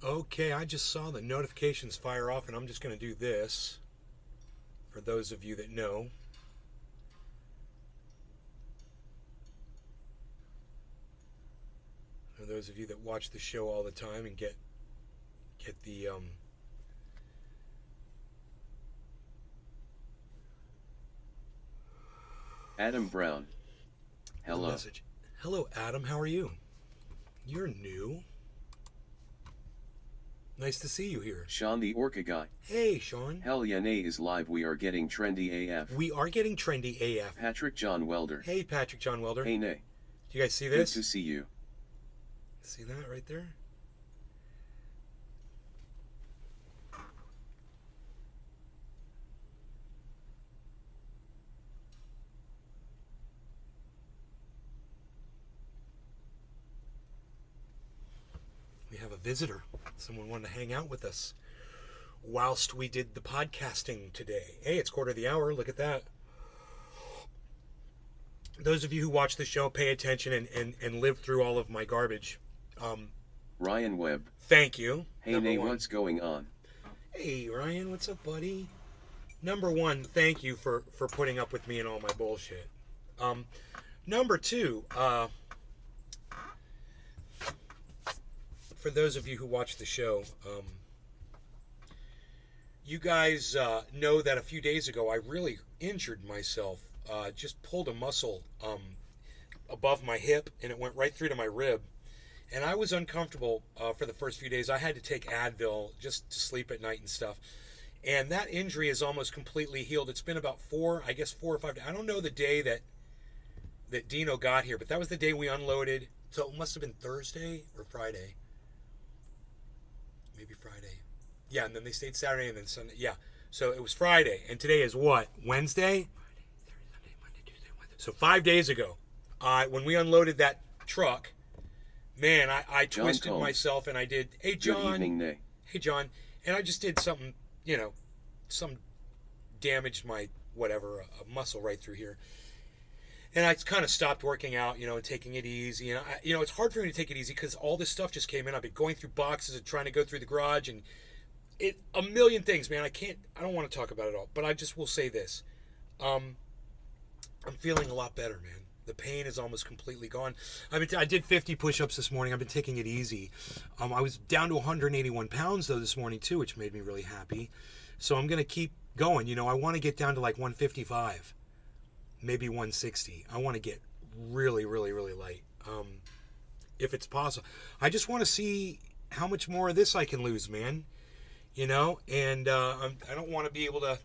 Okay, I just saw the notifications fire off, and I'm just going to do this for those of you that know. For those of you that watch the show all the time and get the Adam Brown. Hello. message. Hello, Adam. How are you? You're new. Nice to see you here. Sean the Orca Guy. Hey, Sean. Hell yeah, Nay is live. We are getting trendy AF. We are getting trendy AF. Patrick John Welder. Hey, Patrick John Welder. Hey, Nay. Do you guys see Good this? to see you. See that right there? We have a visitor. Someone wanted to hang out with us whilst we did the podcasting today. Hey, it's quarter of the hour. Look at that. Those of you who watch the show, pay attention and live through all of my garbage. Ryan Webb. Thank you. Hey, Nay, what's going on? Hey, Ryan, what's up, buddy? Number one, thank you for putting up with me and all my bullshit. Number two, for those of you who watch the show, you guys know that a few days ago I really injured myself. Just pulled a muscle above my hip, and it went right through to my rib. And I was uncomfortable for the first few days. I had to take Advil just to sleep at night and stuff. And that injury is almost completely healed. It's been about 4 or 5 days. I don't know the day that Dino got here, but that was the day we unloaded. So it must have been Thursday or Friday. Maybe Friday. Yeah, and then they stayed Saturday and then Sunday. Yeah, so it was Friday. And today is what? Wednesday? Friday, Saturday, Sunday, Monday, Tuesday, Wednesday. So 5 days ago, when we unloaded that truck, man, I twisted myself and I did, hey, John. Good evening, Nay. Hey, John. And I just did something, some damaged my, whatever, a muscle right through here. And I kind of stopped working out, and taking it easy. And, it's hard for me to take it easy because all this stuff just came in. I've been going through boxes and trying to go through the garage and a million things, man. I don't want to talk about it all, but I just will say this. I'm feeling a lot better, man. The pain is almost completely gone. I did 50 push-ups this morning. I've been taking it easy. I was down to 181 pounds, though, this morning, too, which made me really happy. So I'm going to keep going. I want to get down to like 155, maybe 160. I want to get really, really, really light, if it's possible. I just want to see how much more of this I can lose, man. And I don't want to be able to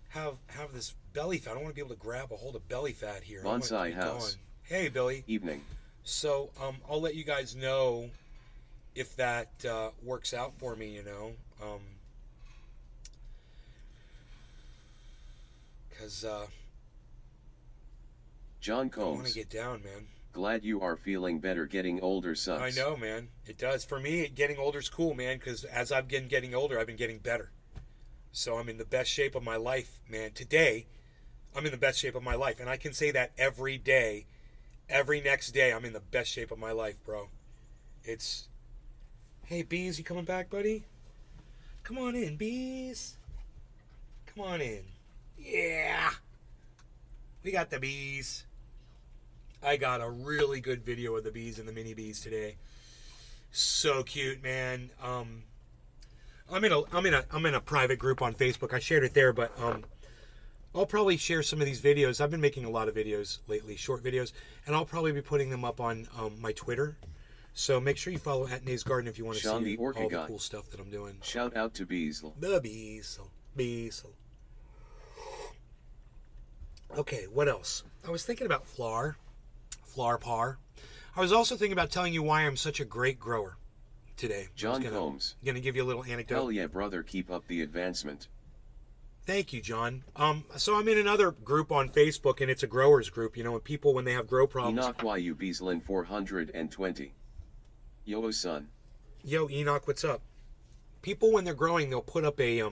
have this belly fat. I don't want to be able to grab a hold of belly fat here. Bonsai House. Gone. Hey, Billy. Evening. So I'll let you guys know if that works out for me, because John I Combs. want to get down, man. Glad you are feeling better. Getting older sucks. I know, man. It does. For me, getting older is cool, man, because as I've been getting older, I've been getting better. So I'm in the best shape of my life, man. Today, I'm in the best shape of my life. And I can say that every day, every next day, I'm in the best shape of my life, bro. Hey, Bees, you coming back, buddy? Come on in, Bees. Come on in. Yeah. We got the bees. I got a really good video of the bees and the mini bees today. So cute, man. I'm in a private group on Facebook. I shared it there, but I'll probably share some of these videos. I've been making a lot of videos lately, short videos, and I'll probably be putting them up on my Twitter. So make sure you follow @NaysGarden if you want to see all the cool stuff that I'm doing. Shout out to Beasel. The Beasel. Okay, what else? I was thinking about Flar Par. I was also thinking about telling you why I'm such a great grower today. John Combs. Gonna give you a little anecdote. Hell yeah, brother, keep up the advancement. Thank you, John. So I'm in another group on Facebook, and it's a growers group, and people, when they have grow problems. Enoch YU Beaslin 420. Yo, son. Yo, Enoch, what's up? People, when they're growing, they'll put up a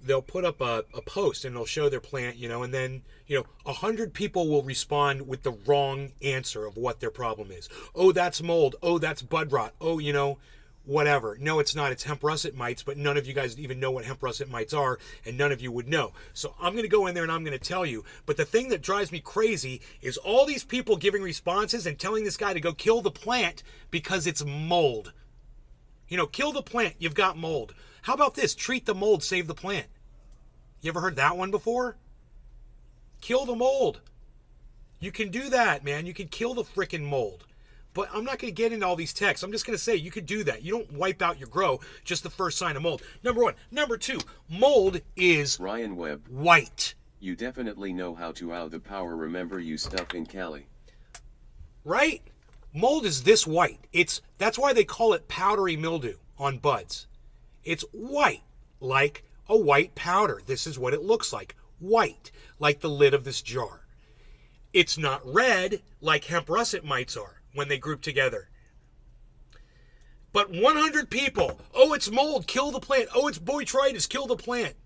they'll put up a post and they'll show their plant, and then 100 people will respond with the wrong answer of what their problem is. Oh, that's mold. Oh, that's bud rot. Oh, whatever. No, it's not. It's hemp russet mites, but none of you guys even know what hemp russet mites are, and none of you would know. So I'm going to go in there and I'm going to tell you. But the thing that drives me crazy is all these people giving responses and telling this guy to go kill the plant because it's mold. Kill the plant, you've got mold. How about this? Treat the mold, save the plant. You ever heard that one before? Kill the mold. You can do that, man. You can kill the frickin' mold. But I'm not going to get into all these texts. I'm just going to say you could do that. You don't wipe out your grow just the first sign of mold. Number one. Number two, mold is Ryan Webb. White. You definitely know how to out the power. Remember you stuck in Cali. Right? Mold is this white. That's why they call it powdery mildew on buds. It's white, like a white powder. This is what it looks like. White, like the lid of this jar. It's not red like hemp russet mites are when they group together. But 100 people, oh, it's mold, kill the plant. Oh, it's botrytis, kill the plant.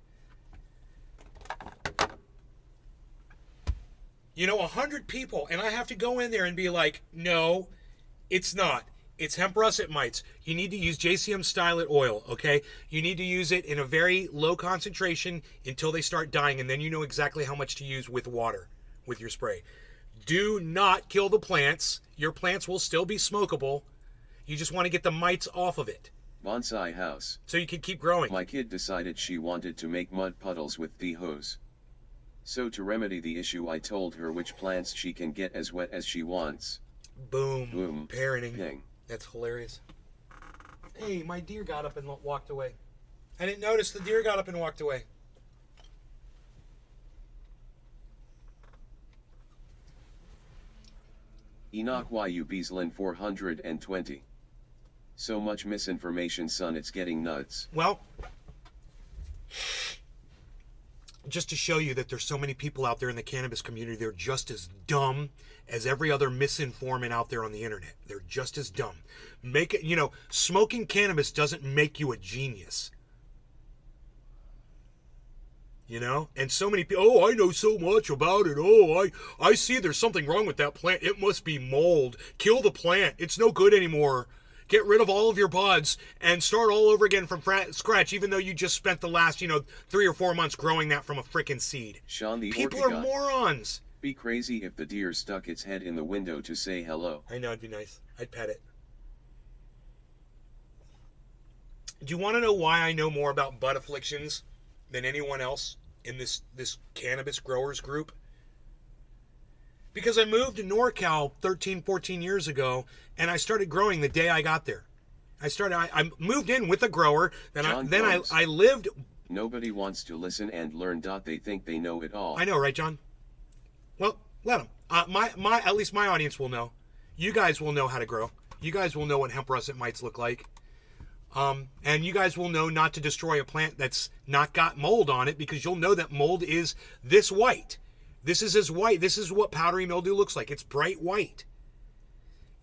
100 people, and I have to go in there and be like, no, it's not. It's hemp russet mites. You need to use JCM stylet oil, okay? You need to use it in a very low concentration until they start dying, and then you know exactly how much to use with water, with your spray. Do not kill the plants. Your plants will still be smokable. You just want to get the mites off of it. Bonsai house. So you can keep growing. My kid decided she wanted to make mud puddles with the hose. So to remedy the issue, I told her which plants she can get as wet as she wants. Boom. Boom. Parenting. Ping. That's hilarious. Hey, my deer got up and walked away. I didn't notice the deer got up and walked away. Enoch YU Beaslin 420. So much misinformation, son, it's getting nuts. Well, just to show you that there's so many people out there in the cannabis community, they're just as dumb as every other misinformant out there on the internet. They're just as dumb. Smoking cannabis doesn't make you a genius. And so many people, oh, I know so much about it. Oh, I see there's something wrong with that plant. It must be mold. Kill the plant. It's no good anymore. Get rid of all of your buds and start all over again from scratch, even though you just spent the last, 3 or 4 months growing that from a frickin' seed. Sean the People Orchid are God. Morons. Be crazy if the deer stuck its head in the window to say hello. I know, it'd be nice. I'd pet it. Do you want to know why I know more about bud afflictions than anyone else in this cannabis growers group? Because I moved to NorCal 13, 14 years ago, and I started growing the day I got there. I moved in with a grower, then I lived. Nobody wants to listen and learn. They think they know it all. I know, right, John? Well, let them. At least my audience will know. You guys will know how to grow. You guys will know what hemp russet mites look like. And you guys will know not to destroy a plant that's not got mold on it, because you'll know that mold is this white. This is as white. This is what powdery mildew looks like. It's bright white.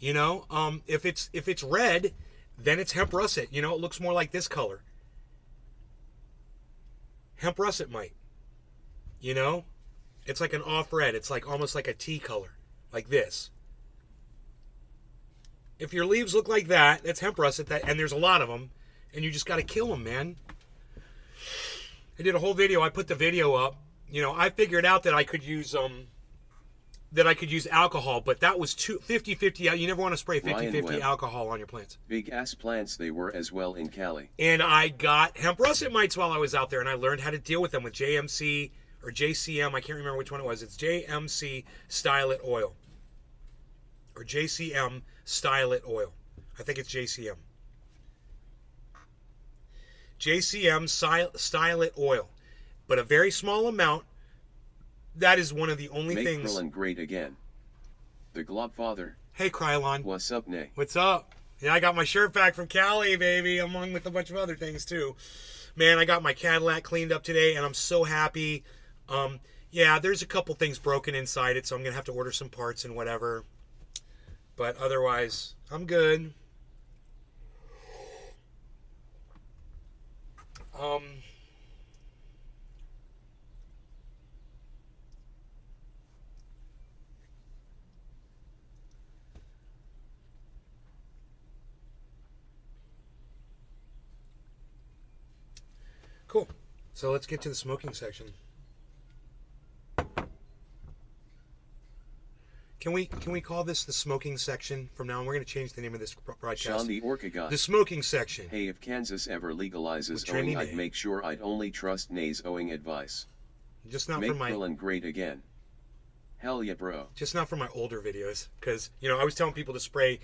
If it's red, then it's hemp russet. It looks more like this color. Hemp russet mite. It's like an off red. It's like almost like a tea color, like this. If your leaves look like that, that's hemp russet, and there's a lot of them, and you just got to kill them, man. I did a whole video. I put the video up. I figured out that I could use alcohol, but that was 50-50. You never want to spray 50-50 alcohol on your plants. Big ass plants they were as well in Cali. And I got hemp russet mites while I was out there, and I learned how to deal with them with JMC or JCM. I can't remember which one it was. It's JMC Stylet Oil. Or JCM Stylet Oil. I think it's JCM. JCM Stylet Oil. But a very small amount. That is one of the only Make things. Krillin great again. The Globfather. Hey, Krylon. What's up, Nay? What's up? Yeah, I got my shirt back from Cali, baby, along with a bunch of other things, too. Man, I got my Cadillac cleaned up today, and I'm so happy. Yeah, there's a couple things broken inside it, so I'm going to have to order some parts and whatever. But otherwise, I'm good. Cool. So let's get to the smoking section. Can we call this the smoking section from now on? We're going to change the name of this broadcast. Sean the Orca guy. The smoking section. Hey, if Kansas ever legalizes With owing, Trendy I'd Nay. make sure I'd only trust Nay's owing advice. Just not Make for my Krillin great again. Hell yeah, bro. just not for my older videos, because I was telling people to spray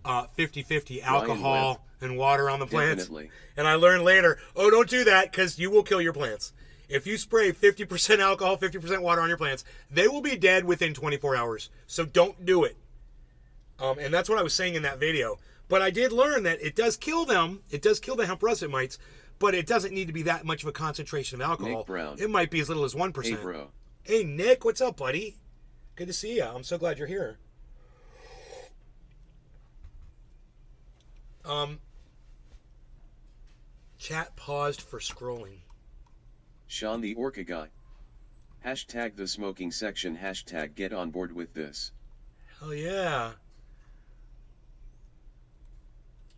50-50 alcohol and water on the plants. Definitely. And I learned later, oh, don't do that, because you will kill your plants. If you spray 50% alcohol, 50% water on your plants, they will be dead within 24 hours. So don't do it. And that's what I was saying in that video. But I did learn that it does kill them. It does kill the hemp russet mites, but it doesn't need to be that much of a concentration of alcohol. Nick Brown. It might be as little as 1%. Hey, bro. Hey, Nick, what's up, buddy? Good to see you. I'm so glad you're here. Chat paused for scrolling. Sean the Orca guy. Hashtag the smoking section. Hashtag get on board with this. Hell yeah.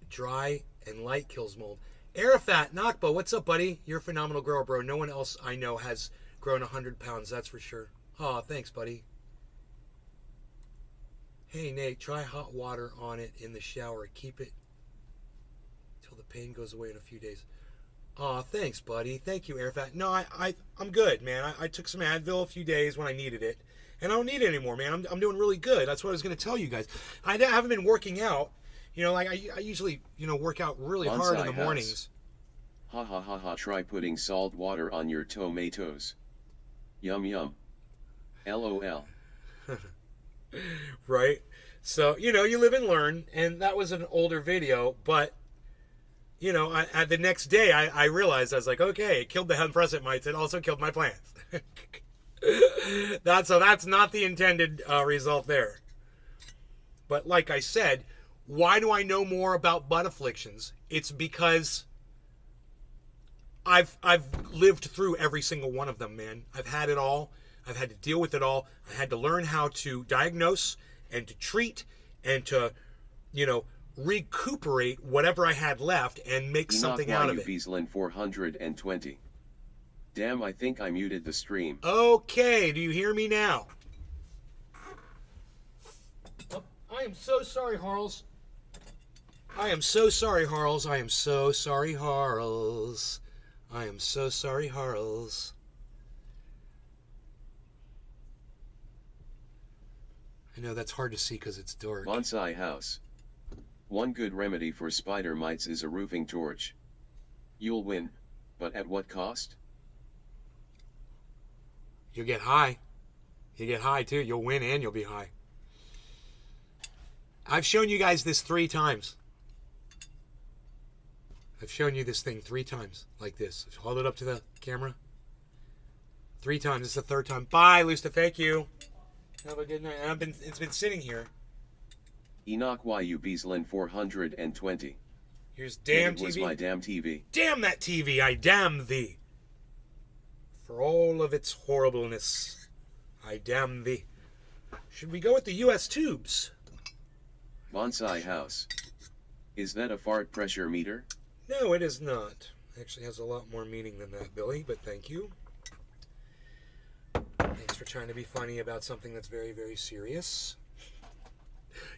Dry and light kills mold. Arafat, Nakba, what's up, buddy? You're a phenomenal grower, bro. No one else I know has grown 100 pounds, that's for sure. Oh, thanks, buddy. Hey, Nate, try hot water on it in the shower. Keep it till the pain goes away in a few days. Oh, thanks, buddy. Thank you, Arafat. No, I'm good, man. I took some Advil a few days when I needed it, and I don't need it anymore, man. I'm doing really good. That's what I was going to tell you guys. I haven't been working out. Like I usually, work out really hard in the mornings. Ha ha ha ha. Try putting salt water on your tomatoes. Yum yum. LOL. Right? So, you live and learn, and that was an older video, but, the next day I realized, I was like, okay, it killed the hemp russet mites, it also killed my plants. That's not the intended result there. But like I said, why do I know more about bud afflictions? It's because I've lived through every single one of them, man. I've had it all. I've had to deal with it all. I had to learn how to diagnose and to treat and to, recuperate whatever I had left and make something out of it. Beaslin 420. Damn, I think I muted the stream. Okay, do you hear me now? Oh, I am so sorry, Harles. I am so sorry, Harles. I am so sorry, Harles. I am so sorry, Harles. I know that's hard to see because it's dark. Bonsai house. One good remedy for spider mites is a roofing torch. You'll win, but at what cost? You'll get high. You get high too. You'll win and you'll be high. I've shown you guys this 3 times. I've shown you this thing 3 times, like this. Hold it up to the camera. 3 times. This is the 3rd time. Bye, Lusta. Thank you. Have a good night. It's been sitting here. Enoch YU Beaslin 420. Here's damn it was TV. my damn TV. Damn that TV. I damn thee. For all of its horribleness, I damn thee. Should we go with the U.S. tubes? Bonsai house. Is that a fart pressure meter? No, it is not. It actually has a lot more meaning than that, Billy, but thank you. Thanks for trying to be funny about something that's very, very serious.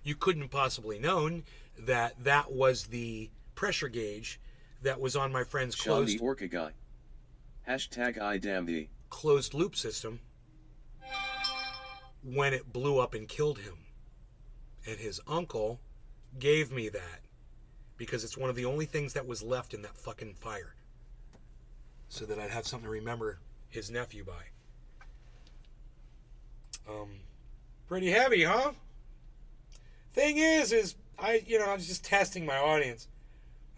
You couldn't possibly known that that was the pressure gauge that was on my friend's Sean the Orca guy. Hashtag I damn thee. Closed loop system when it blew up and killed him. And his uncle gave me that because it's one of the only things that was left in that fucking fire. So that I'd have something to remember his nephew by. Pretty heavy, huh? Thing is I was just testing my audience.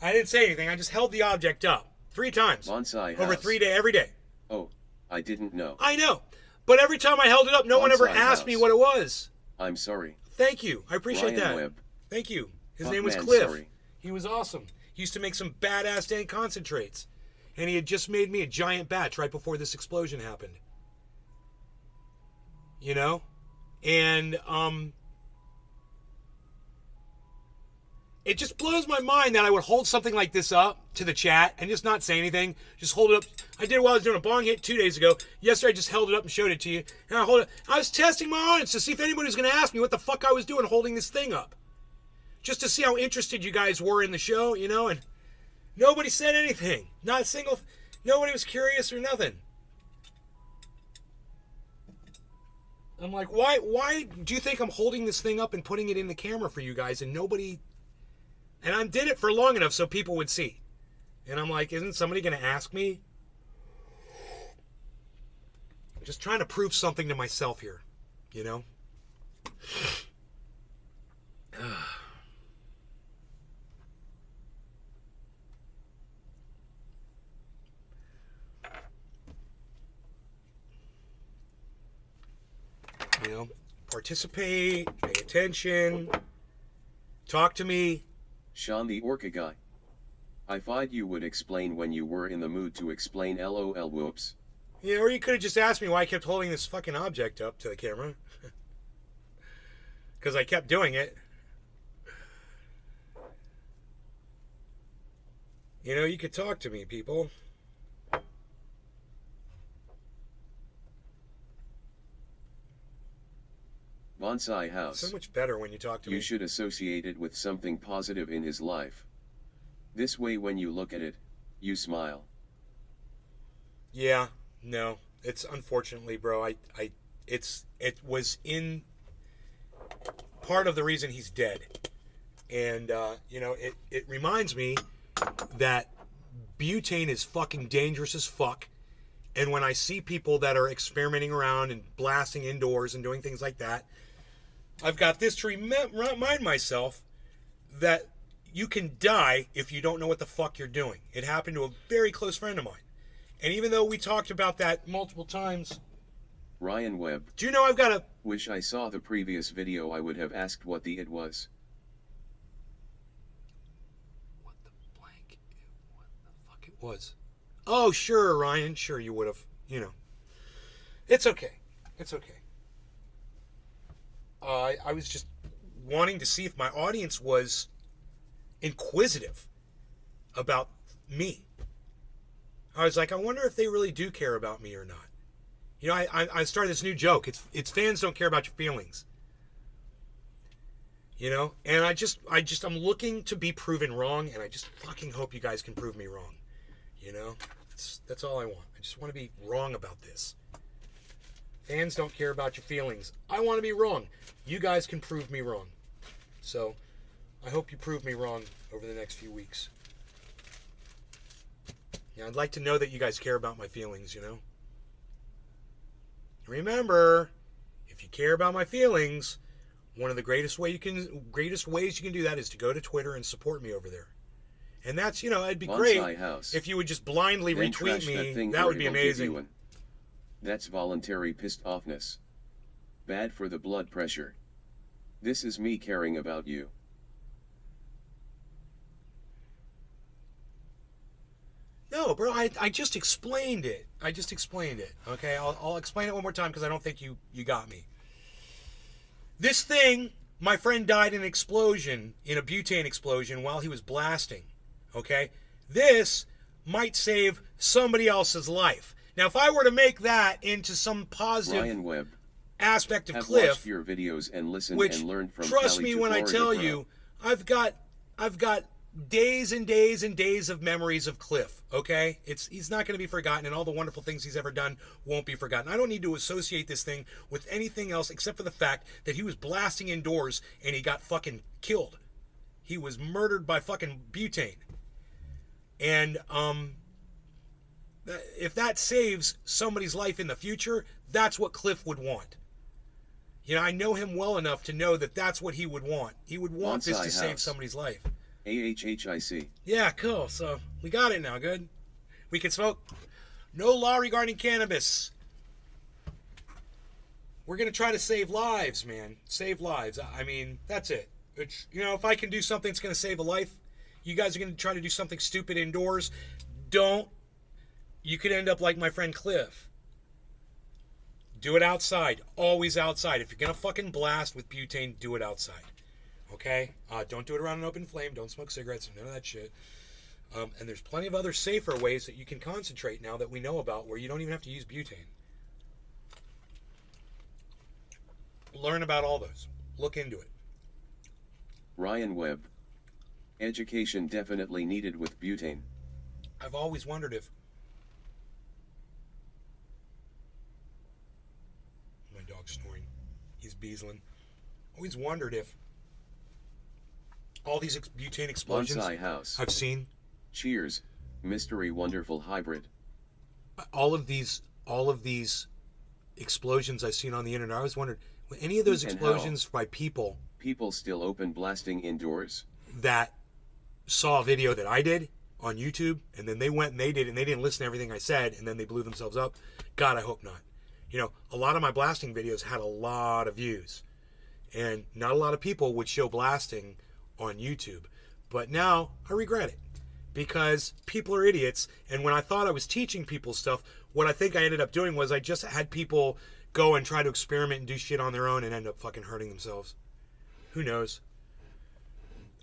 I didn't say anything. I just held the object up 3 times. Bonsai over house. every day. Oh, I didn't know. I know. But every time I held it up, no one ever asked me what it was. I'm sorry. Thank you. I appreciate Ryan that. Webb. Thank you. His Fuck name was man, Cliff. sorry. He was awesome. He used to make some badass dang concentrates. And he had just made me a giant batch right before this explosion happened. And it just blows my mind that I would hold something like this up to the chat and just not say anything. Just hold it up. I did it while I was doing a bong hit 2 days ago. Yesterday I just held it up and showed it to you. And I was testing my audience to see if anybody was going to ask me what the fuck I was doing holding this thing up. Just to see how interested you guys were in the show, you know, and nobody said anything. Not a single, nobody was curious or nothing. I'm like, why do you think I'm holding this thing up and putting it in the camera for you guys and nobody... And I did it for long enough so people would see. And I'm like, isn't somebody going to ask me? I'm just trying to prove something to myself here, you know? You know, participate, pay attention, talk to me. Sean the Orca guy. I thought you would explain when you were in the mood to explain LOL whoops. Yeah, or you could have just asked me why I kept holding this fucking object up to the camera. Because I kept doing it. You know, you could talk to me, people. Bonsai house. So much better when you talk to me. You should associate it with something positive in his life. This way when you look at it, you smile. Yeah, no. It's unfortunately, bro, it was in part of the reason he's dead. And you know, it reminds me that butane is fucking dangerous as fuck. And when I see people that are experimenting around and blasting indoors and doing things like that, I've got this to remind myself that you can die if you don't know what the fuck you're doing. It happened to a very close friend of mine. And even though we talked about that multiple times... Ryan Webb. Do you know I've got a... Wish I saw the previous video. I would have asked what the it was. What the fuck it was? Oh, sure, Ryan. Sure, you would have. You know. It's okay. It's okay. I was just wanting to see if my audience was inquisitive about me. I was like, I wonder if they really do care about me or not. You know, I started this new joke. It's fans don't care about your feelings. You know, and I'm looking to be proven wrong, and I just fucking hope you guys can prove me wrong. You know, that's all I want. I just want to be wrong about this. Fans don't care about your feelings. I want to be wrong. You guys can prove me wrong. So, I hope you prove me wrong over the next few weeks. Yeah, I'd like to know that you guys care about my feelings, you know? Remember, if you care about my feelings, one of the greatest ways you can do that is to go to Twitter and support me over there. And that's, you know, it'd be great if you would just blindly then retweet me. That or would be it'll give you amazing. an- That's voluntary pissed offness. Bad for the blood pressure. This is me caring about you. No, bro, I just explained it. Okay, I'll explain it one more time because I don't think you got me. This thing, my friend died in an explosion, in a butane explosion while he was blasting. Okay? This might save somebody else's life. Now, if I were to make that into some positive Ryan Webb. aspect of Have Cliff, watched your videos and listened which, and learned from trust Cali me to when I Florida, tell bro. you, I've got days and days and days of memories of Cliff, okay? He's not going to be forgotten, and all the wonderful things he's ever done won't be forgotten. I don't need to associate this thing with anything else except for the fact that he was blasting indoors and he got fucking killed. He was murdered by fucking butane. And, if that saves somebody's life in the future, that's what Cliff would want. You know, I know him well enough to know that that's what he would want. He would want this to save somebody's life. AHHIC. Yeah, cool. So we got it now. Good. We can smoke. No law regarding cannabis. We're going to try to save lives, man. Save lives. I mean, that's it. It's, you know, if I can do something that's going to save a life, you guys are going to try to do something stupid indoors. Don't. You could end up like my friend Cliff. Do it outside. Always outside. If you're going to fucking blast with butane, do it outside. Okay? Don't do it around an open flame. Don't smoke cigarettes. None of that shit. And there's plenty of other safer ways that you can concentrate now that we know about where you don't even have to use butane. Learn about all those. Look into it. Ryan Webb. Education definitely needed with butane. I've always wondered if... My dog's snoring. He's beasling. Always wondered if all these butane explosions Bonsai House. I've seen... Cheers, mystery wonderful hybrid. All of these explosions I've seen on the internet, I always wondered, were any of those explosions by people... People still open blasting indoors? That saw a video that I did on YouTube, and then they went and they did, and they didn't listen to everything I said, and then they blew themselves up. God, I hope not. You know, a lot of my blasting videos had a lot of views, and not a lot of people would show blasting on YouTube. But now I regret it because people are idiots. And when I thought I was teaching people stuff, what I think I ended up doing was I just had people go and try to experiment and do shit on their own and end up fucking hurting themselves. Who knows?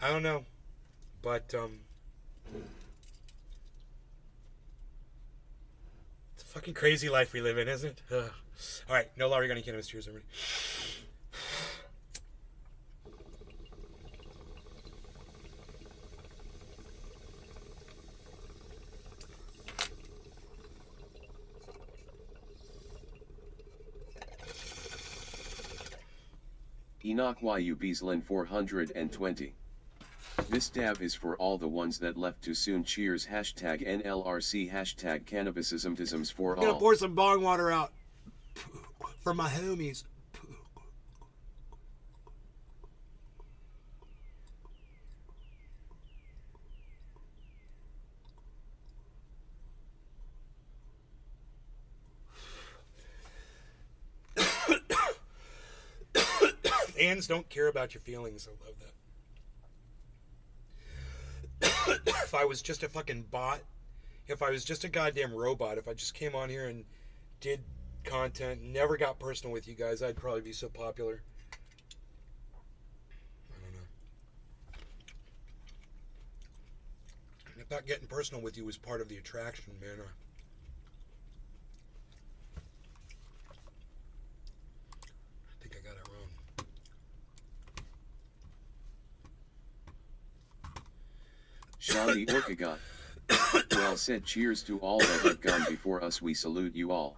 I don't know. But, it's a fucking crazy life we live in, isn't it? Ugh. All right, no Larry Gunny Cannabis. Cheers, everybody. Enoch YU Beaslin 420. This dab is for all the ones that left too soon. Cheers. Hashtag NLRC. Hashtag cannabisismtisms for all. I'm gonna pour some bong water out for my homies. Fans don't care about your feelings. I love that. If I was just a fucking bot, if I was just a goddamn robot, if I just came on here and did content, never got personal with you guys, I'd probably be so popular. I don't know. I thought getting personal with you was part of the attraction, man. I think I got it wrong. Shadi Orkagot. Well said. Cheers to all that have gone before us. We salute you all.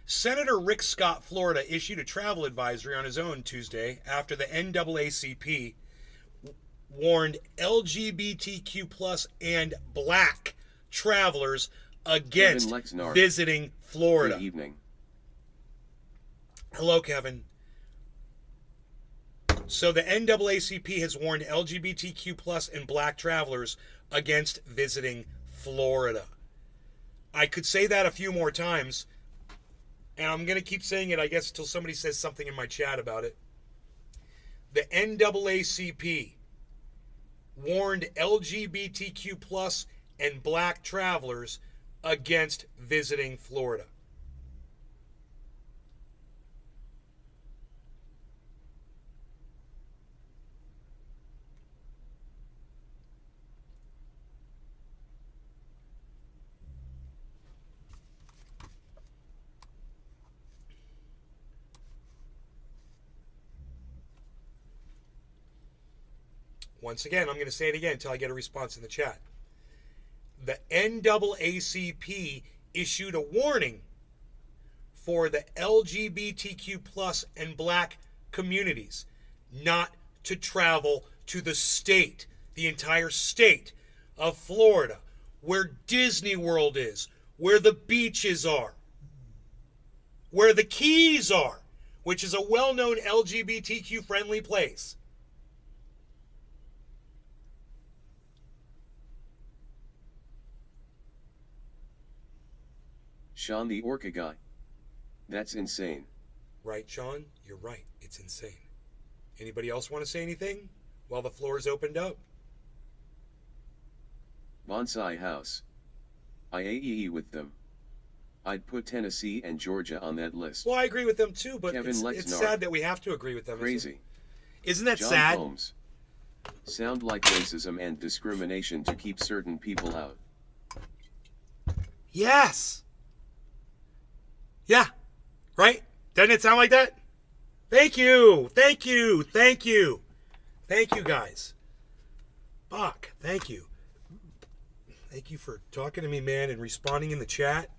Senator Rick Scott, Florida, issued a travel advisory on his own Tuesday after the NAACP warned LGBTQ plus and black travelers against visiting Florida. Good evening. Hello, Kevin. So the NAACP has warned LGBTQ plus and black travelers against visiting Florida. I could say that a few more times, and I'm going to keep saying it, I guess, until somebody says something in my chat about it. The NAACP warned LGBTQ plus and black travelers against visiting Florida. Once again, I'm going to say it again until I get a response in the chat. The NAACP issued a warning for the LGBTQ plus and black communities not to travel to the state, the entire state of Florida, where Disney World is, where the beaches are, where the Keys are, which is a well-known LGBTQ friendly place. Sean the Orca guy. That's insane. Right, Sean? You're right. It's insane. Anybody else want to say anything while the floor is opened up? Bonsai House. I AEE with them. I'd put Tennessee and Georgia on that list. Well, I agree with them too, but Kevin it's Lexnar. sad that we have to agree with them. Crazy. Isn't that John sad? Combs. Sound like racism and discrimination to keep certain people out. Yes. Yeah. Right? Doesn't it sound like that? Thank you. Thank you. Thank you. Thank you, guys. Fuck. Thank you. Thank you for talking to me, man, and responding in the chat.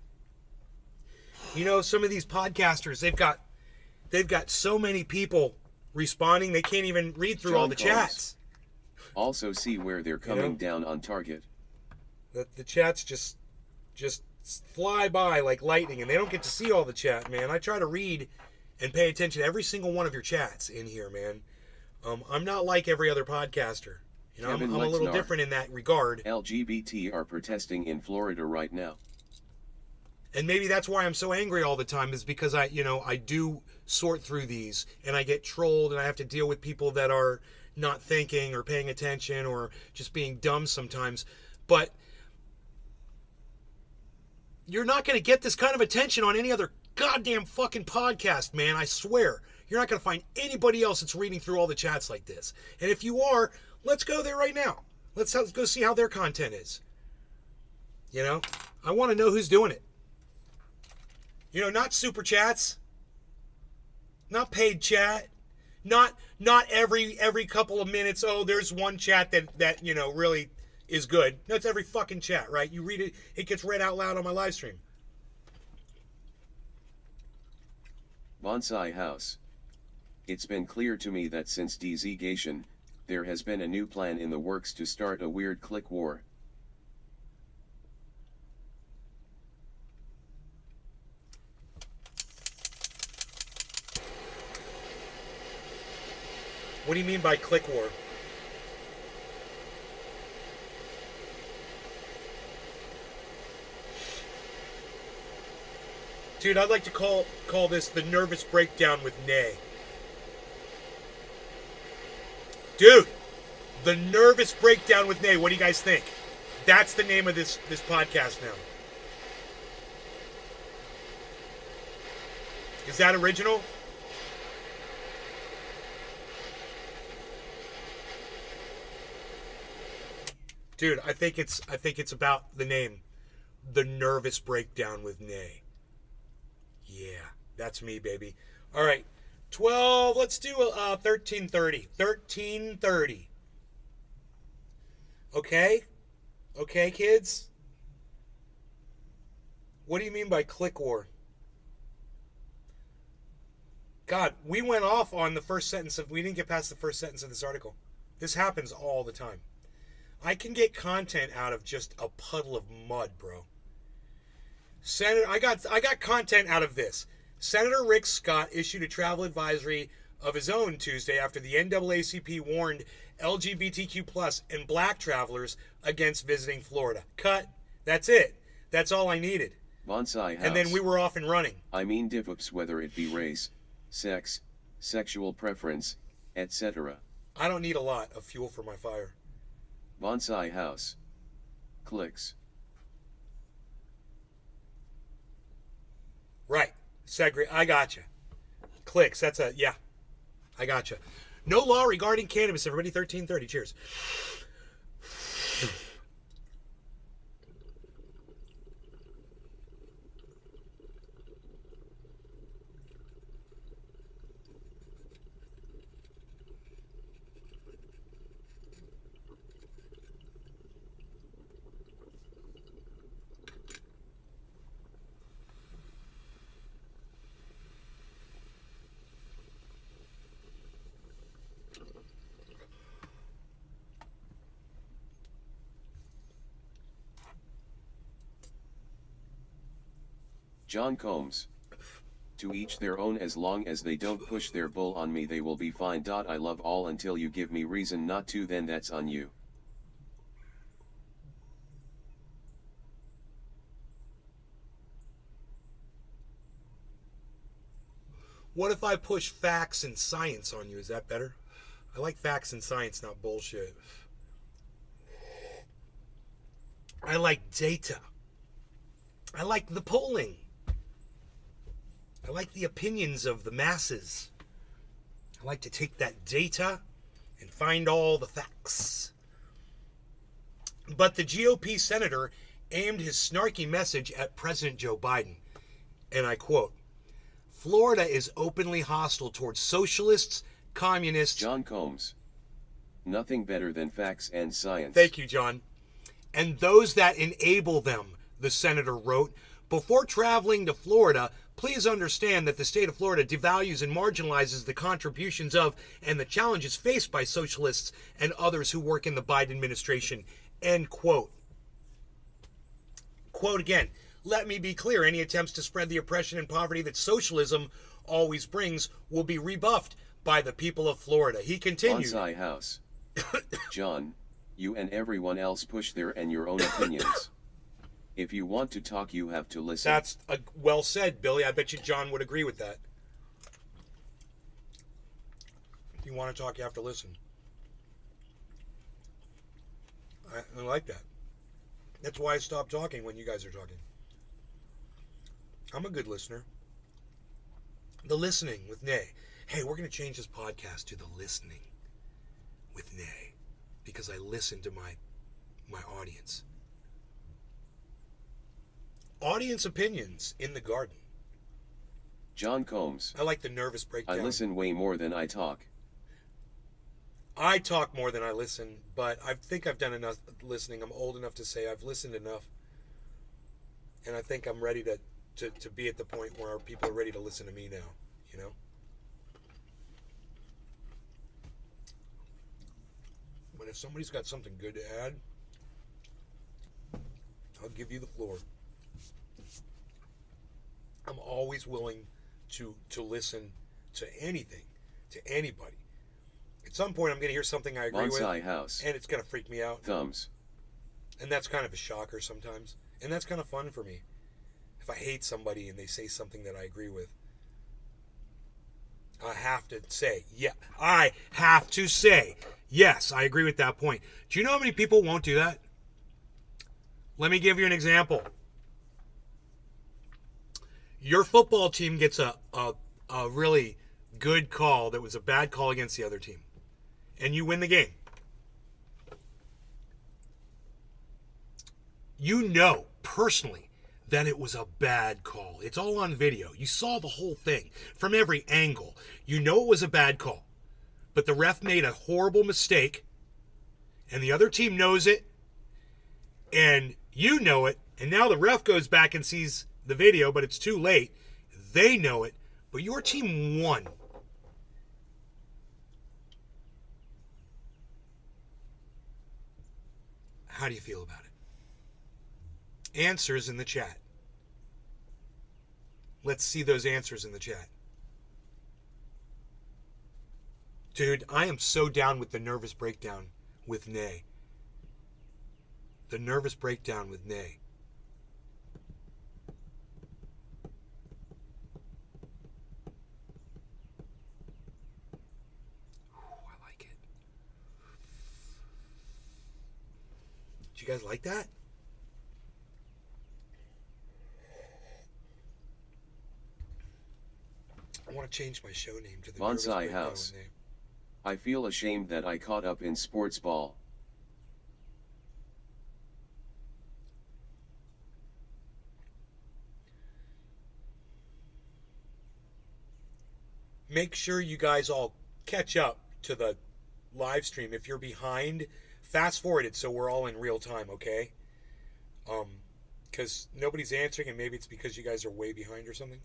You know, some of these podcasters, they've got so many people responding, they can't even read through John all the Combs. chats. Also see where they're coming down on target. The chats just fly by like lightning, and they don't get to see all the chat, man. I try to read and pay attention to every single one of your chats in here, man. I'm not like every other podcaster. You know, I'm a little different in that regard. LGBT are protesting in Florida right now. And maybe that's why I'm so angry all the time, is because I do sort through these, and I get trolled, and I have to deal with people that are not thinking or paying attention or just being dumb sometimes. But you're not going to get this kind of attention on any other goddamn fucking podcast, man. I swear. You're not going to find anybody else that's reading through all the chats like this. And if you are, let's go there right now. Let's go see how their content is. You know? I want to know who's doing it. You know, not super chats. Not paid chat. Not every couple of minutes, oh, there's one chat that you know, really is good. No, it's every fucking chat, right? You read it, it gets read out loud on my live stream. Bonsai House. It's been clear to me that since desegation, there has been a new plan in the works to start a weird click war. What do you mean by click war? Dude, I'd like to call this the nervous breakdown with Nay. Dude, the nervous breakdown with Nay. What do you guys think? That's the name of this podcast now. Is that original? Dude, I think it's about the name. The nervous breakdown with Nay. Yeah, that's me, baby. All right, 12. Let's do 13:30. 13:30. Okay, kids. What do you mean by click war? God, we went off on the first sentence we didn't get past the first sentence of this article. This happens all the time. I can get content out of just a puddle of mud, bro. Senator, I got content out of this. Senator Rick Scott issued a travel advisory of his own Tuesday after the NAACP warned LGBTQ+ and black travelers against visiting Florida. Cut. That's it. That's all I needed. Bonsai House. And then we were off and running. I mean divops, whether it be race, sex, sexual preference, etc. I don't need a lot of fuel for my fire. Bonsai House. Clicks. Right. Segre, I gotcha. Clicks, that's yeah. I gotcha. No law regarding cannabis, everybody. 13:30. Cheers. John Combs. To each their own, as long as they don't push their bull on me they will be fine. I love all until you give me reason not to, then that's on you. What if I push facts and science on you? Is that better? I like facts and science, not bullshit. I like data. I like the polling. I like the opinions of the masses. I like to take that data and find all the facts. But the GOP senator aimed his snarky message at President Joe Biden. And I quote, Florida is openly hostile towards socialists, communists. John Combs. Nothing better than facts and science. Thank you, John. And those that enable them, the senator wrote. Before traveling to Florida, please understand that the state of Florida devalues and marginalizes the contributions of and the challenges faced by socialists and others who work in the Biden administration. End quote. Quote again, let me be clear, any attempts to spread the oppression and poverty that socialism always brings will be rebuffed by the people of Florida. He continued. Bonsai House. John, you and everyone else push their and your own opinions. If you want to talk, you have to listen. That's well said, Billy. I bet you John would agree with that. If you want to talk, you have to listen. I like that. That's why I stopped talking when you guys are talking. I'm a good listener. The Listening with Nay. Hey, we're going to change this podcast to The Listening with Nay because I listen to my audience. Audience opinions in the garden. John Combs. I like the nervous breakdown. I listen way more than I talk. I talk more than I listen, but I think I've done enough listening. I'm old enough to say I've listened enough. And I think I'm ready to be at the point where people are ready to listen to me now, you know? But if somebody's got something good to add, I'll give you the floor. I'm always willing to listen to anything, to anybody. At some point, I'm going to hear something I agree Bonsai with, House. and it's going to freak me out. Thumbs. And that's kind of a shocker sometimes. And that's kind of fun for me. If I hate somebody and they say something that I agree with, I have to say, yes, I agree with that point. Do you know how many people won't do that? Let me give you an example. Your football team gets a really good call that was a bad call against the other team. And you win the game. You know, personally, that it was a bad call. It's all on video. You saw the whole thing from every angle. You know it was a bad call. But the ref made a horrible mistake, and the other team knows it, and you know it, and now the ref goes back and sees the video, but it's too late. They know it, but your team won. How do you feel about it? Answers in the chat. Let's see those answers in the chat. Dude, I am so down with the nervous breakdown with Nay. The nervous breakdown with Nay. I like it. Did you guys like that? I want to change my show name to the Nervous Bonsai Breakdown House. name. I feel ashamed that I caught up in sports ball. Make sure you guys all catch up to the live stream. If you're behind, fast forward it so we're all in real time, okay? Because nobody's answering, and maybe it's because you guys are way behind or something.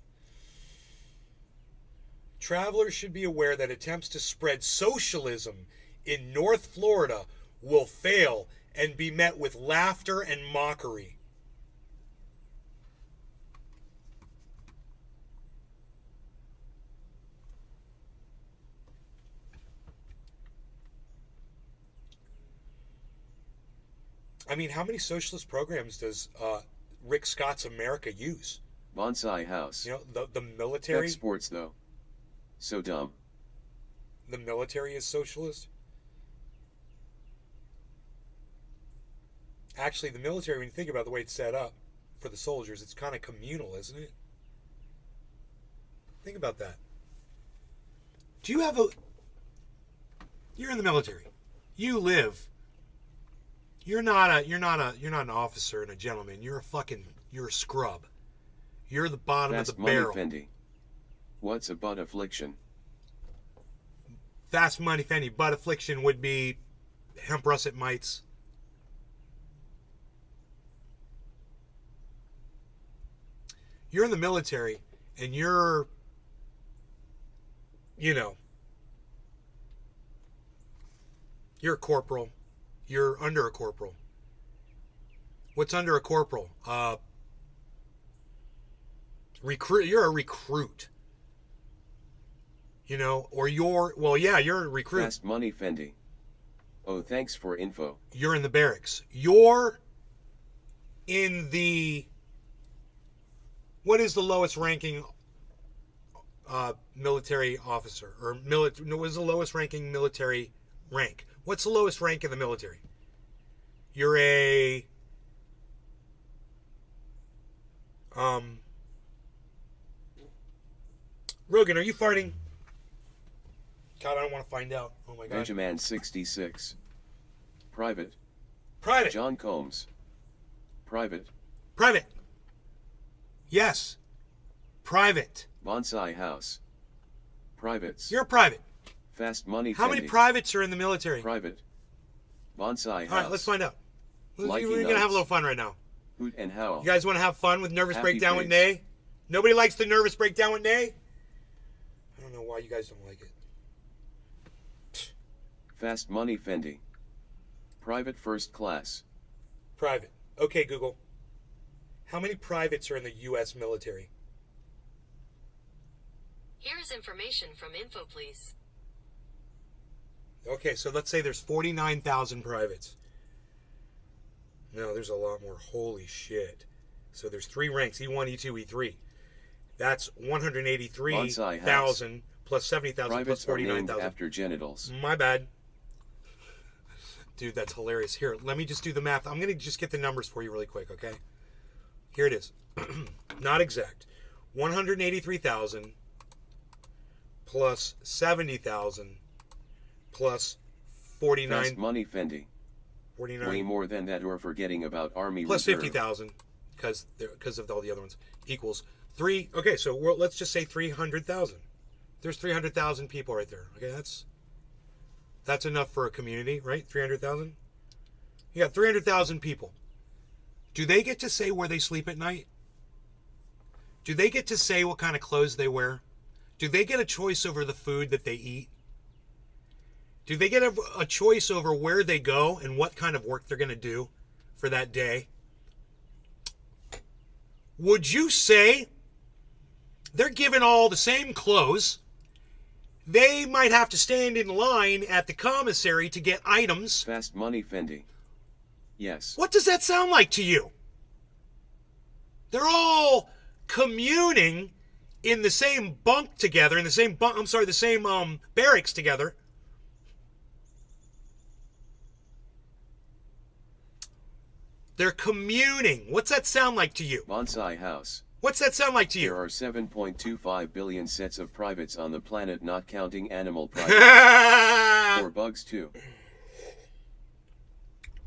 Travelers should be aware that attempts to spread socialism in North Florida will fail and be met with laughter and mockery. I mean, how many socialist programs does Rick Scott's America use? Bonsai House. You know, the military. Heck sports though. So dumb. The military is socialist. Actually, the military, when you think about the way it's set up for the soldiers, it's kind of communal, isn't it? Think about that. Do you have a... You're in the military. You live... You're not an officer and a gentleman. You're a scrub. You're the bottom Fast of the money barrel. Fendi. What's a butt affliction? Fast money Fendi. Butt affliction would be hemp russet mites. You're in the military and you're, you're a corporal. You're under a corporal. What's under a corporal? Recruit. You're a recruit. Or you're a recruit. Fast money Fendi. Oh, thanks for info. You're in the barracks. You're in the... What is the lowest ranking military officer? What is the lowest ranking military rank? What's the lowest rank in the military? You're a... Rogan, are you farting? God, I don't want to find out. Oh my God. Benjamin 66. Private. Private. John Combs. Private. Private. Yes. Private. Bonsai House. Privates. You're a private. Fast money How many Fendi. privates are in the military? Private. Bonsai House. All right, let's find out. We're Likey going to have a nuts. little fun right now. Hoot and howl. You guys want to have fun with Nervous Happy Breakdown with face. Nay? Nobody likes the Nervous Breakdown with Nay? I don't know why you guys don't like it. Fast money Fendi. Private first class. Private. Okay, Google. How many privates are in the U.S. military? Here is information from Info, please. Okay, so let's say there's 49,000 privates. No, there's a lot more. Holy shit. So there's 3 ranks, E1, E2, E3. That's 183,000 plus 70,000 plus Privates are named 49,000. after genitals. My bad. Dude, that's hilarious. Here, let me just do the math. I'm going to just get the numbers for you really quick, okay? Here it is. Not exact. 183,000 plus 70,000 plus 49. Fast money Fendi. 49. Way more than that, or forgetting about Army Plus Reserve. 50,000 because of all the other ones equals 3. Okay, so let's just say 300,000. There's 300,000 people right there. Okay, that's enough for a community, right? 300,000. You got 300,000 people. Do they get to say where they sleep at night? Do they get to say what kind of clothes they wear? Do they get a choice over the food that they eat? Do they get a choice over where they go and what kind of work they're going to do for that day? Would you say they're given all the same clothes? They might have to stand in line at the commissary to get items. Fast money Fendi. Yes. What does that sound like to you? They're all communing in the same bunk together, the same barracks together. They're communing. What's that sound like to you? Bonsai House. What's that sound like to you? There are 7.25 billion sets of privates on the planet, not counting animal privates. Or bugs too.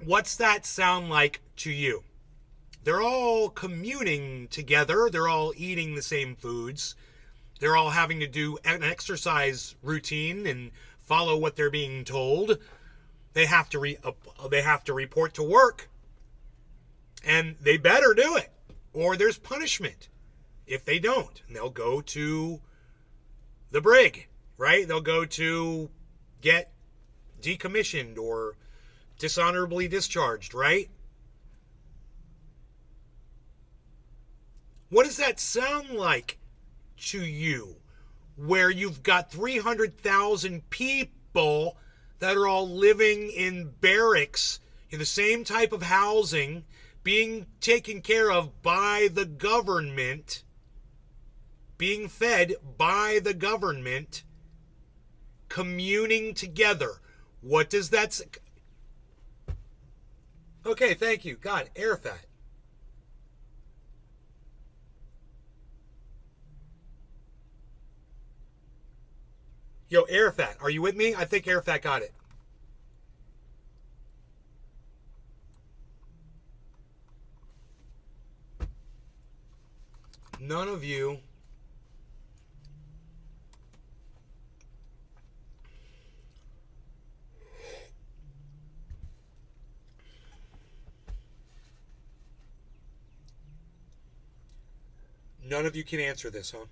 What's that sound like to you? They're all communing together. They're all eating the same foods. They're all having to do an exercise routine and follow what they're being told. They have to report to work. And they better do it, or there's punishment if they don't. And they'll go to the brig, right? They'll go to get decommissioned or dishonorably discharged, right? What does that sound like to you? Where you've got 300,000 people that are all living in barracks in the same type of housing, being taken care of by the government, being fed by the government, communing together. What does that say? Okay, thank you. God, Arafat. Yo, Arafat, are you with me? I think Arafat got it. None of you can answer this, huh?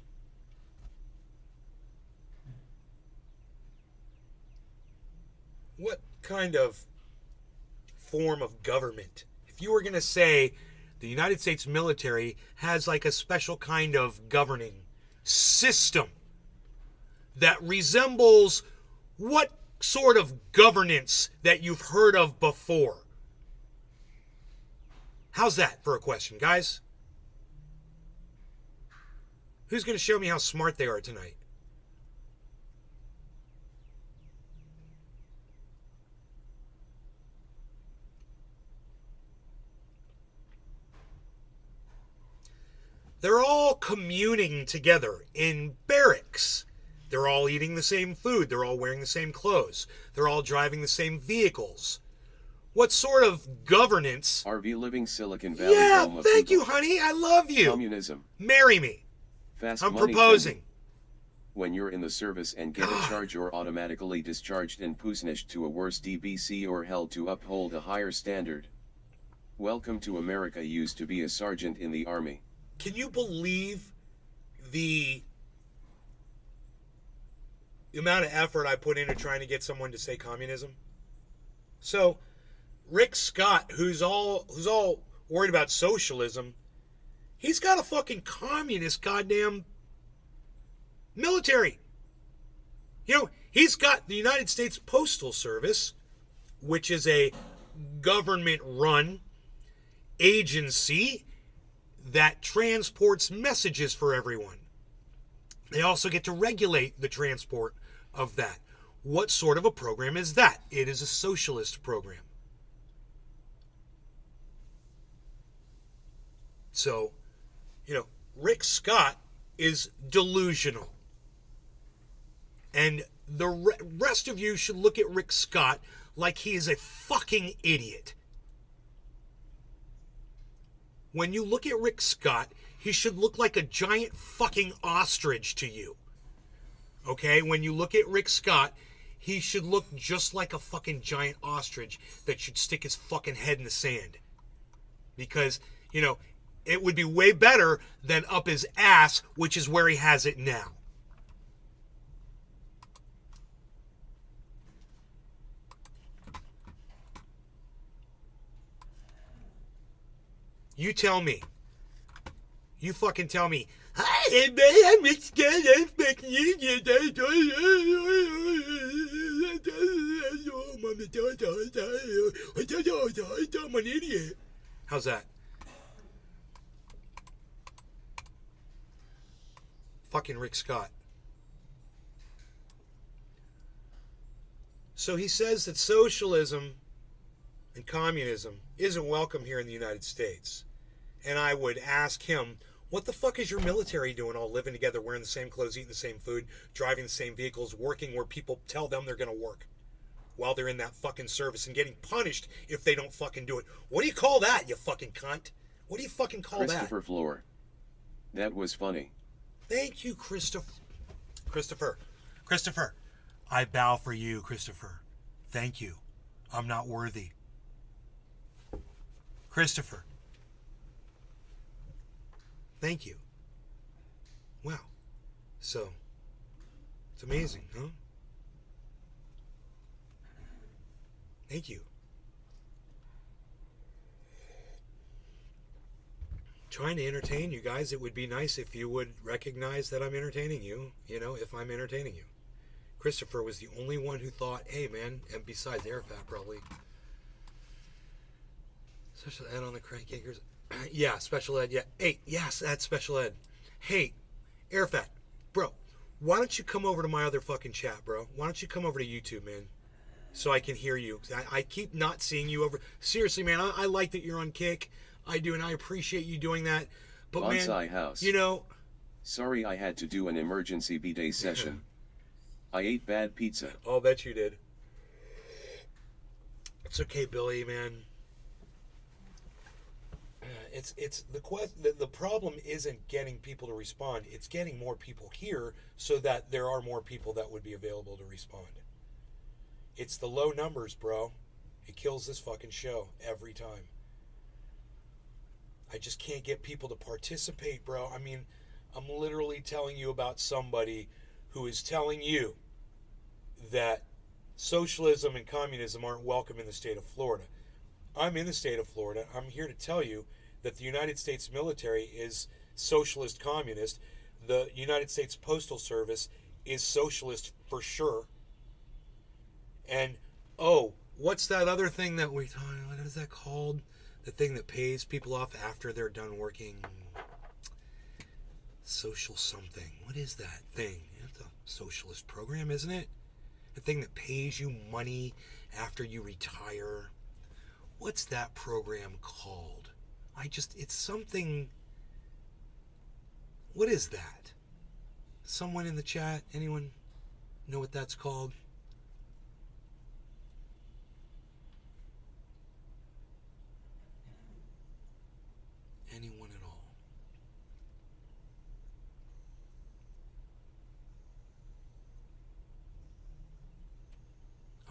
What kind of form of government? If you were going to say the United States military has like a special kind of governing system that resembles what sort of governance that you've heard of before? How's that for a question, guys? Who's going to show me how smart they are tonight? They're all communing together in barracks. They're all eating the same food. They're all wearing the same clothes. They're all driving the same vehicles. What sort of governance? RV living Silicon Valley. Yeah, home of thank you, people. honey. I love you. Communism. Marry me. Fast I'm money proposing. spending. When you're in the service and get a charge, you're automatically discharged and pushed to a worse DBC or held to uphold a higher standard. Welcome to America. Used to be a sergeant in the army. Can you believe the amount of effort I put into trying to get someone to say communism? So, Rick Scott, who's all worried about socialism, he's got a fucking communist goddamn military. You know, he's got the United States Postal Service, which is a government-run agency that transports messages for everyone. They also get to regulate the transport of that. What sort of a program is that? It is a socialist program. So, you know, Rick Scott is delusional. And the rest of you should look at Rick Scott like he is a fucking idiot. When you look at Rick Scott, he should look like a giant fucking ostrich to you. Okay? When you look at Rick Scott, he should look just like a fucking giant ostrich that should stick his fucking head in the sand. Because, you know, it would be way better than up his ass, which is where he has it now. You tell me. You fucking tell me. I'm an idiot. How's that? Fucking Rick Scott. So he says that socialism and communism isn't welcome here in the United States. And I would ask him, what the fuck is your military doing all living together, wearing the same clothes, eating the same food, driving the same vehicles, working where people tell them they're going to work while they're in that fucking service and getting punished if they don't fucking do it? What do you call that, you fucking cunt? What do you fucking call Christopher that? Floor. That was funny. Thank you, Christopher. Christopher. I bow for you, Christopher. Thank you. I'm not worthy. Christopher. Thank you. Wow. So, it's amazing, huh? Thank you. Trying to entertain you guys. It would be nice if you would recognize that I'm entertaining you, you know, if I'm entertaining you. Christopher was the only one who thought, hey, man, and besides Arafat, probably. Special ed on the crankakers. Yeah, special ed, yeah. Hey, yes, that's special ed. Hey, Arafat, bro, why don't you come over to my other fucking chat, bro? Why don't you come over to YouTube, man? So I can hear you. I keep not seeing you over. Seriously, man, I like that you're on Kick. I do, and I appreciate you doing that. But, Bonsai man, house. you know... Sorry I had to do an emergency B-Day session. I ate bad pizza. I'll bet you did. It's okay, Billy, man. It's the problem isn't getting people to respond. It's getting more people here so that there are more people that would be available to respond. It's the low numbers, bro. It kills this fucking show every time. I just can't get people to participate, bro. I mean, I'm literally telling you about somebody who is telling you that socialism and communism aren't welcome in the state of Florida. I'm in the state of Florida. I'm here to tell you that the United States military is socialist communist. The United States Postal Service is socialist for sure. And, oh, what's that other thing that we talk about? What is that called? The thing that pays people off after they're done working. Social something. What is that thing? It's a socialist program, isn't it? The thing that pays you money after you retire. What's that program called? It's something. What is that? Someone in the chat? Anyone know what that's called? Anyone at all?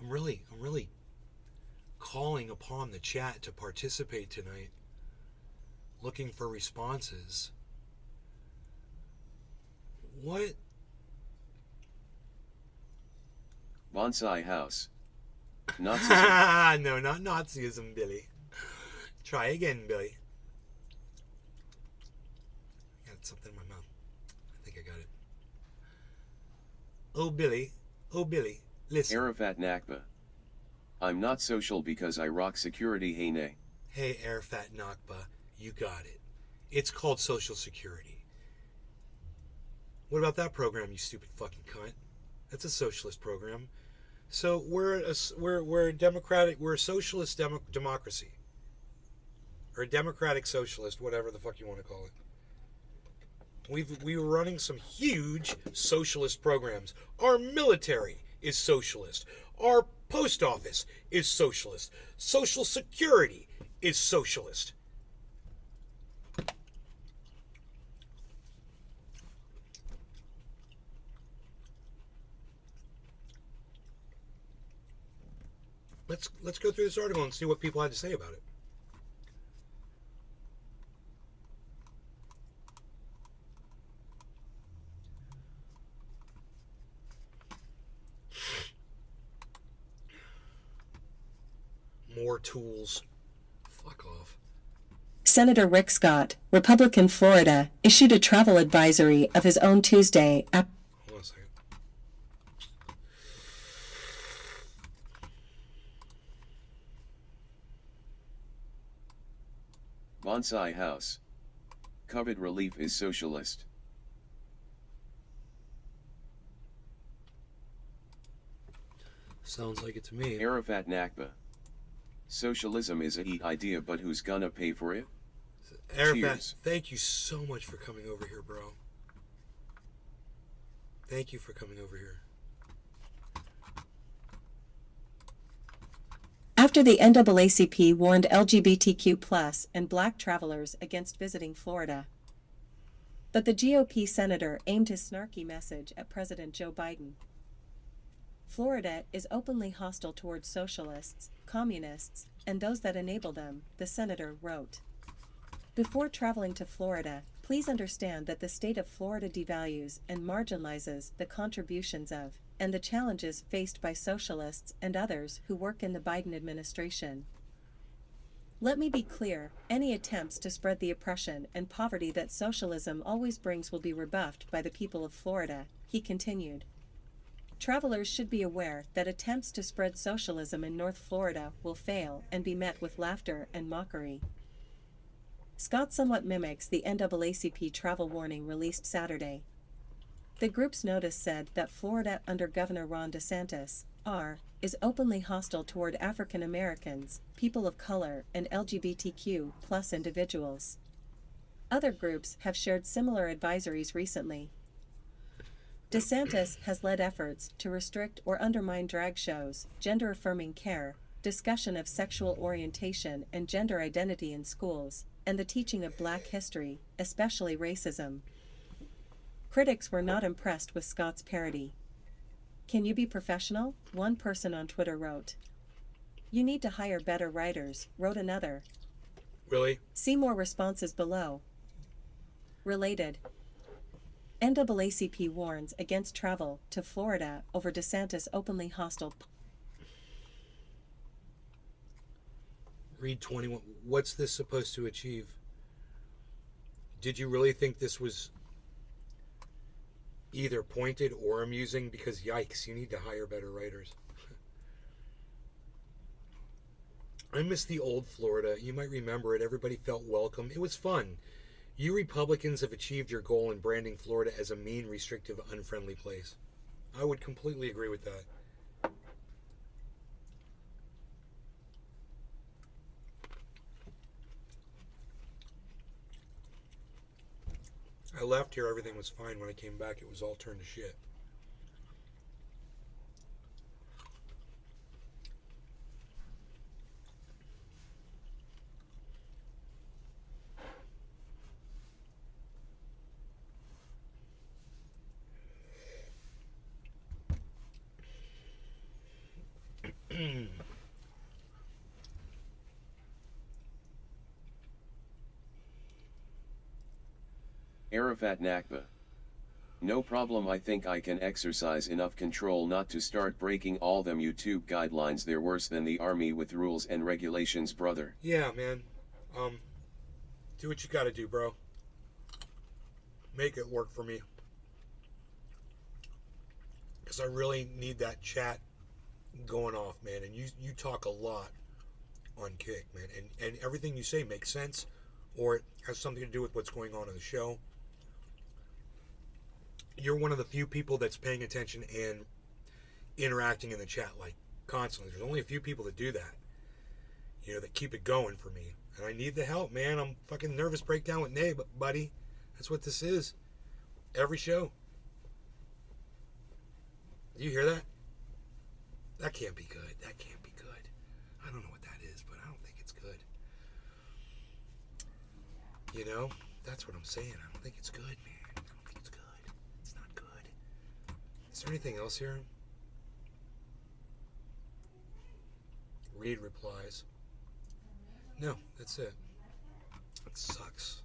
I'm really calling upon the chat to participate tonight, looking for responses. What? Bonsai house. Nazism. No, not Nazism, Billy. Try again, Billy. I got something in my mouth. I think I got it. Oh, Billy, listen. Arafat Nakba. I'm not social because I rock security, hey nay. Hey, Arafat Nakba, you got it. It's called Social Security. What about that program, you stupid fucking cunt? That's a socialist program. So we're a democratic, we're a socialist democracy, or a democratic socialist, whatever the fuck you want to call it. We were running some huge socialist programs. Our military is socialist. Our post office is socialist. Social Security is socialist. Let's go through this article and see what people had to say about it. More tools. Fuck off. Senator Rick Scott, Republican Florida, issued a travel advisory of his own Tuesday. Hold on a second. Bonsai house. COVID relief is socialist. Sounds like it to me. Arafat Nakba. Socialism is a neat idea, but who's gonna pay for it? Arafat, Cheers. thank you so much for coming over here, bro. Thank you for coming over here. After the NAACP warned LGBTQ+ and black travelers against visiting Florida. But the GOP senator aimed his snarky message at President Joe Biden. Florida is openly hostile towards socialists, communists, and those that enable them, the senator wrote. Before traveling to Florida, please understand that the state of Florida devalues and marginalizes the contributions of and the challenges faced by socialists and others who work in the Biden administration. Let me be clear, any attempts to spread the oppression and poverty that socialism always brings will be rebuffed by the people of Florida, he continued. Travelers should be aware that attempts to spread socialism in North Florida will fail and be met with laughter and mockery. Scott somewhat mimics the NAACP travel warning released Saturday. The group's notice said that Florida under Governor Ron DeSantis, R., is openly hostile toward African Americans, people of color, and LGBTQ+ individuals. Other groups have shared similar advisories recently. DeSantis has led efforts to restrict or undermine drag shows, gender-affirming care, discussion of sexual orientation and gender identity in schools, and the teaching of Black history, especially racism. Critics were not impressed with Scott's parody. "Can you be professional?" one person on Twitter wrote. "You need to hire better writers," wrote another. Really? See more responses below. Related. NAACP warns against travel to Florida over DeSantis' openly hostile. Read 21. What's this supposed to achieve? Did you really think this was either pointed or amusing? Because yikes, you need to hire better writers. I miss the old Florida. You might remember it. Everybody felt welcome. It was fun. You Republicans have achieved your goal in branding Florida as a mean, restrictive, unfriendly place. I would completely agree with that. I left here, everything was fine. When I came back, it was all turned to shit. Arafat Nakba. No problem, I think I can exercise enough control not to start breaking all them YouTube guidelines. They're worse than the army with rules and regulations, brother. Yeah, man. Do what you gotta do, bro. Make it work for me. Because I really need that chat going off, man. And you talk a lot on Kick, man. And everything you say makes sense, or it has something to do with what's going on in the show. You're one of the few people that's paying attention and interacting in the chat, like, constantly. There's only a few people that do that, you know, that keep it going for me. And I need the help, man. I'm fucking nervous breakdown with Nay, but buddy, that's what this is. Every show. Do you hear that? That can't be good. That can't be good. I don't know what that is, but I don't think it's good. You know? That's what I'm saying. I don't think it's good, man. I don't think it's good. It's not good. Is there anything else here? Read replies. No, that's it. It sucks.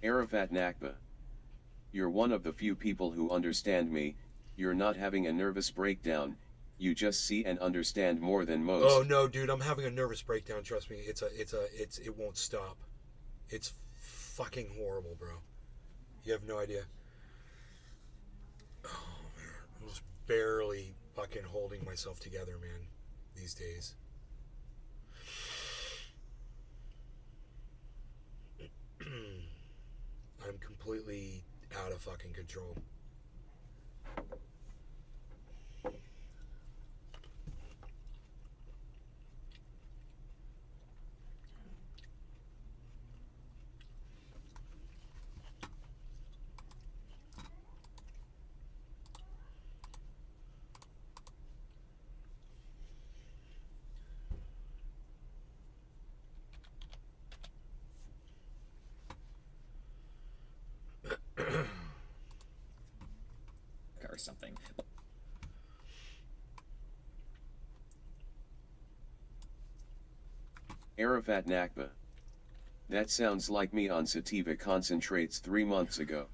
Arafat Nakba. You're one of the few people who understand me. You're not having a nervous breakdown. You just see and understand more than most. Oh no, dude, I'm having a nervous breakdown. Trust me, it won't stop. It's fucking horrible, bro. You have no idea. Oh man, I'm just barely fucking holding myself together, man, these days. I'm completely out of fucking control. Or something. Arafat Nakba. That sounds like me on sativa concentrates 3 months ago.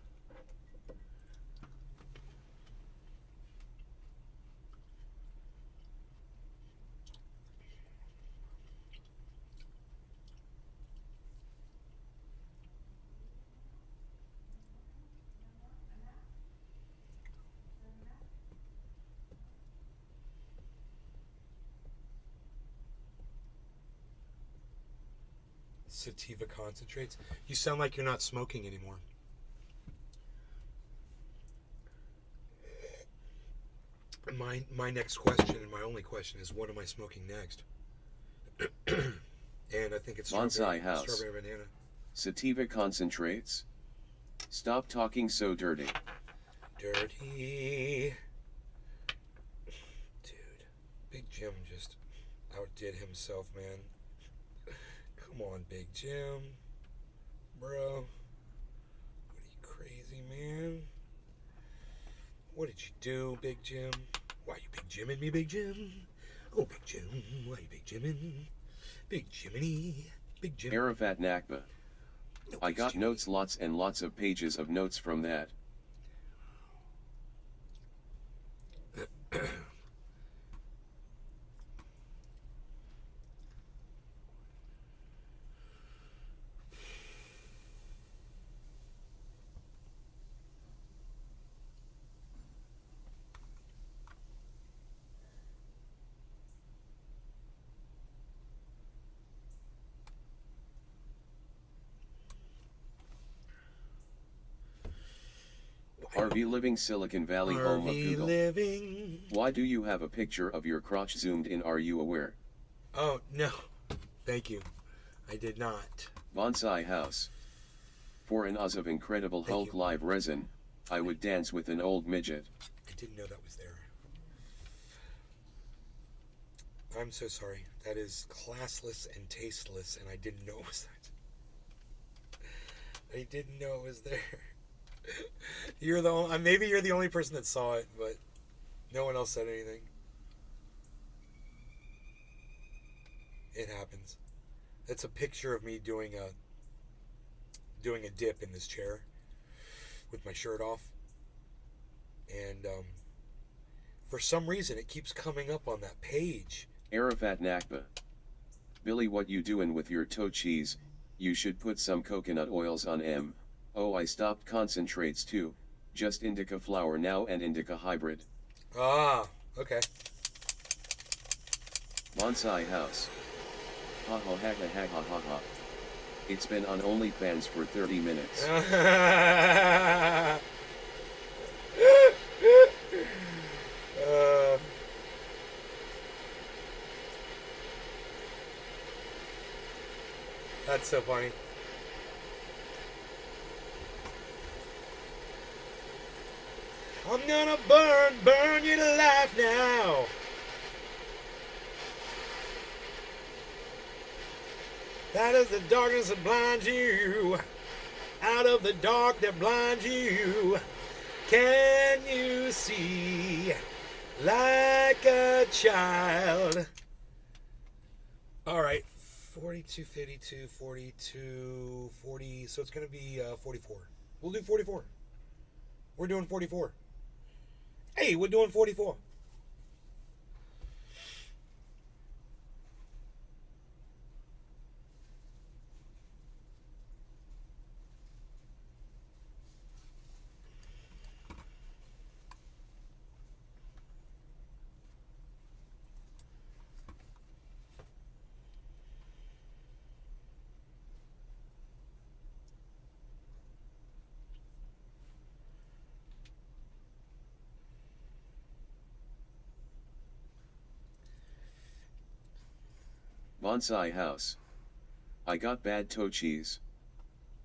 Sativa concentrates. You sound like you're not smoking anymore. My next question, and my only question, is what am I smoking next? And I think it's Bonsai House. strawberry banana. Sativa concentrates. Stop talking so dirty. Dirty. Dude, Big Jim just outdid himself, man. Come on, Big Jim. Bro. What are you, crazy, man? What did you do, Big Jim? Why you Big Jimming me, Big Jim? Oh, Big Jim, why you Big Jimming? Big Jiminy, Big Jim. Arafat Nakba. No, I Big got Jiminy. notes, lots and lots of pages of notes from that. RV Living, Silicon Valley, home of RV Google. living. Why do you have a picture of your crotch zoomed in? Are you aware? Oh, no. Thank you. I did not. Bonsai House. For an Oz of Incredible Thank Hulk you. live resin, I would dance with an old midget. I didn't know that was there. I'm so sorry. That is classless and tasteless, and I didn't know it was that. I didn't know it was there. You're the only, maybe you're the only person that saw it, but no one else said anything. It happens. It's a picture of me doing a dip in this chair with my shirt off, and for some reason it keeps coming up on that page. Arafat Nakba. Billy, what you doing with your toe cheese? You should put some coconut oils on M. Oh, I stopped concentrates too. Just indica flower now and indica hybrid. Ah, okay. Bonsai House. Ha ha ha ha ha ha ha. It's been on OnlyFans for 30 minutes. That's so funny. I'm gonna burn you to life now. That is the darkness that blinds you. Out of the dark that blinds you. Can you see like a child? All right. 42, 52, 42, 40. So it's going to be 44. We'll do 44. We're doing 44. Hey, we're doing 44. Bonsai House. I got bad toe cheese.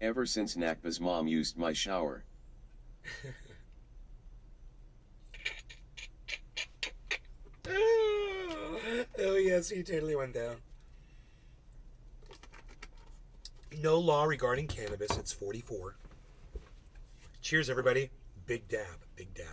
Ever since Nakba's mom used my shower. Oh, yes, he totally went down. No law regarding cannabis. It's 44. Cheers, everybody. Big dab. Big dab.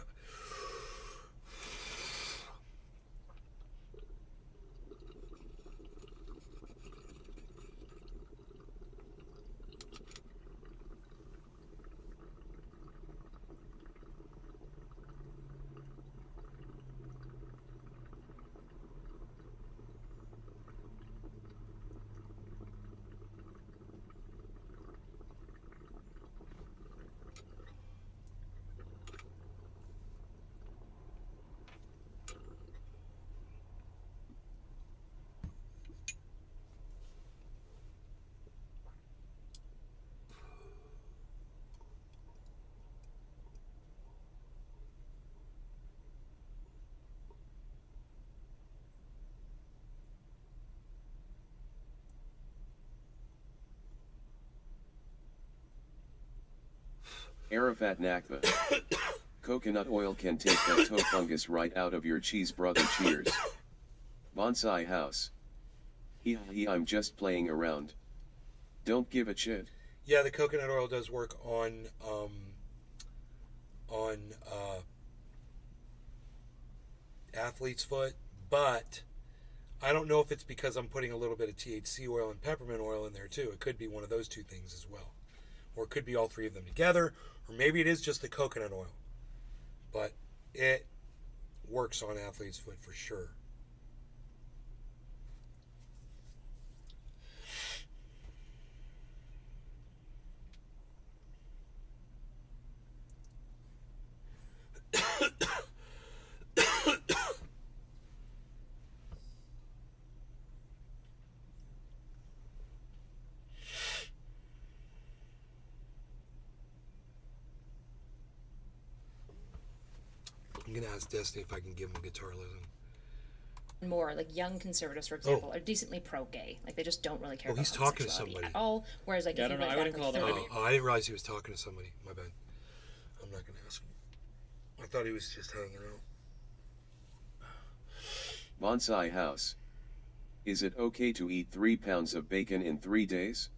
Arafat Nakba. Coconut oil can take that toe fungus right out of your cheese, brother. Cheers. Bonsai House. I'm just playing around. Don't give a shit. Yeah, the coconut oil does work on athlete's foot, but I don't know if it's because I'm putting a little bit of THC oil and peppermint oil in there too. It could be one of those two things as well. Or it could be all three of them together, or maybe it is just the coconut oil. But it works on athlete's foot for sure. I'm gonna ask Destiny if I can give him a guitar lesson. More like young conservatives, for example, are decently pro-gay. Like they just don't really care Oh, about he's talking to homosexuality somebody. at all. Whereas like Yeah, if I you don't know. went I wouldn't back call like them 30 Oh, I didn't realize he was talking to somebody. My bad. I'm not gonna ask him. I thought he was just hanging out. Bonsai House. Is it okay to eat 3 pounds of bacon in 3 days?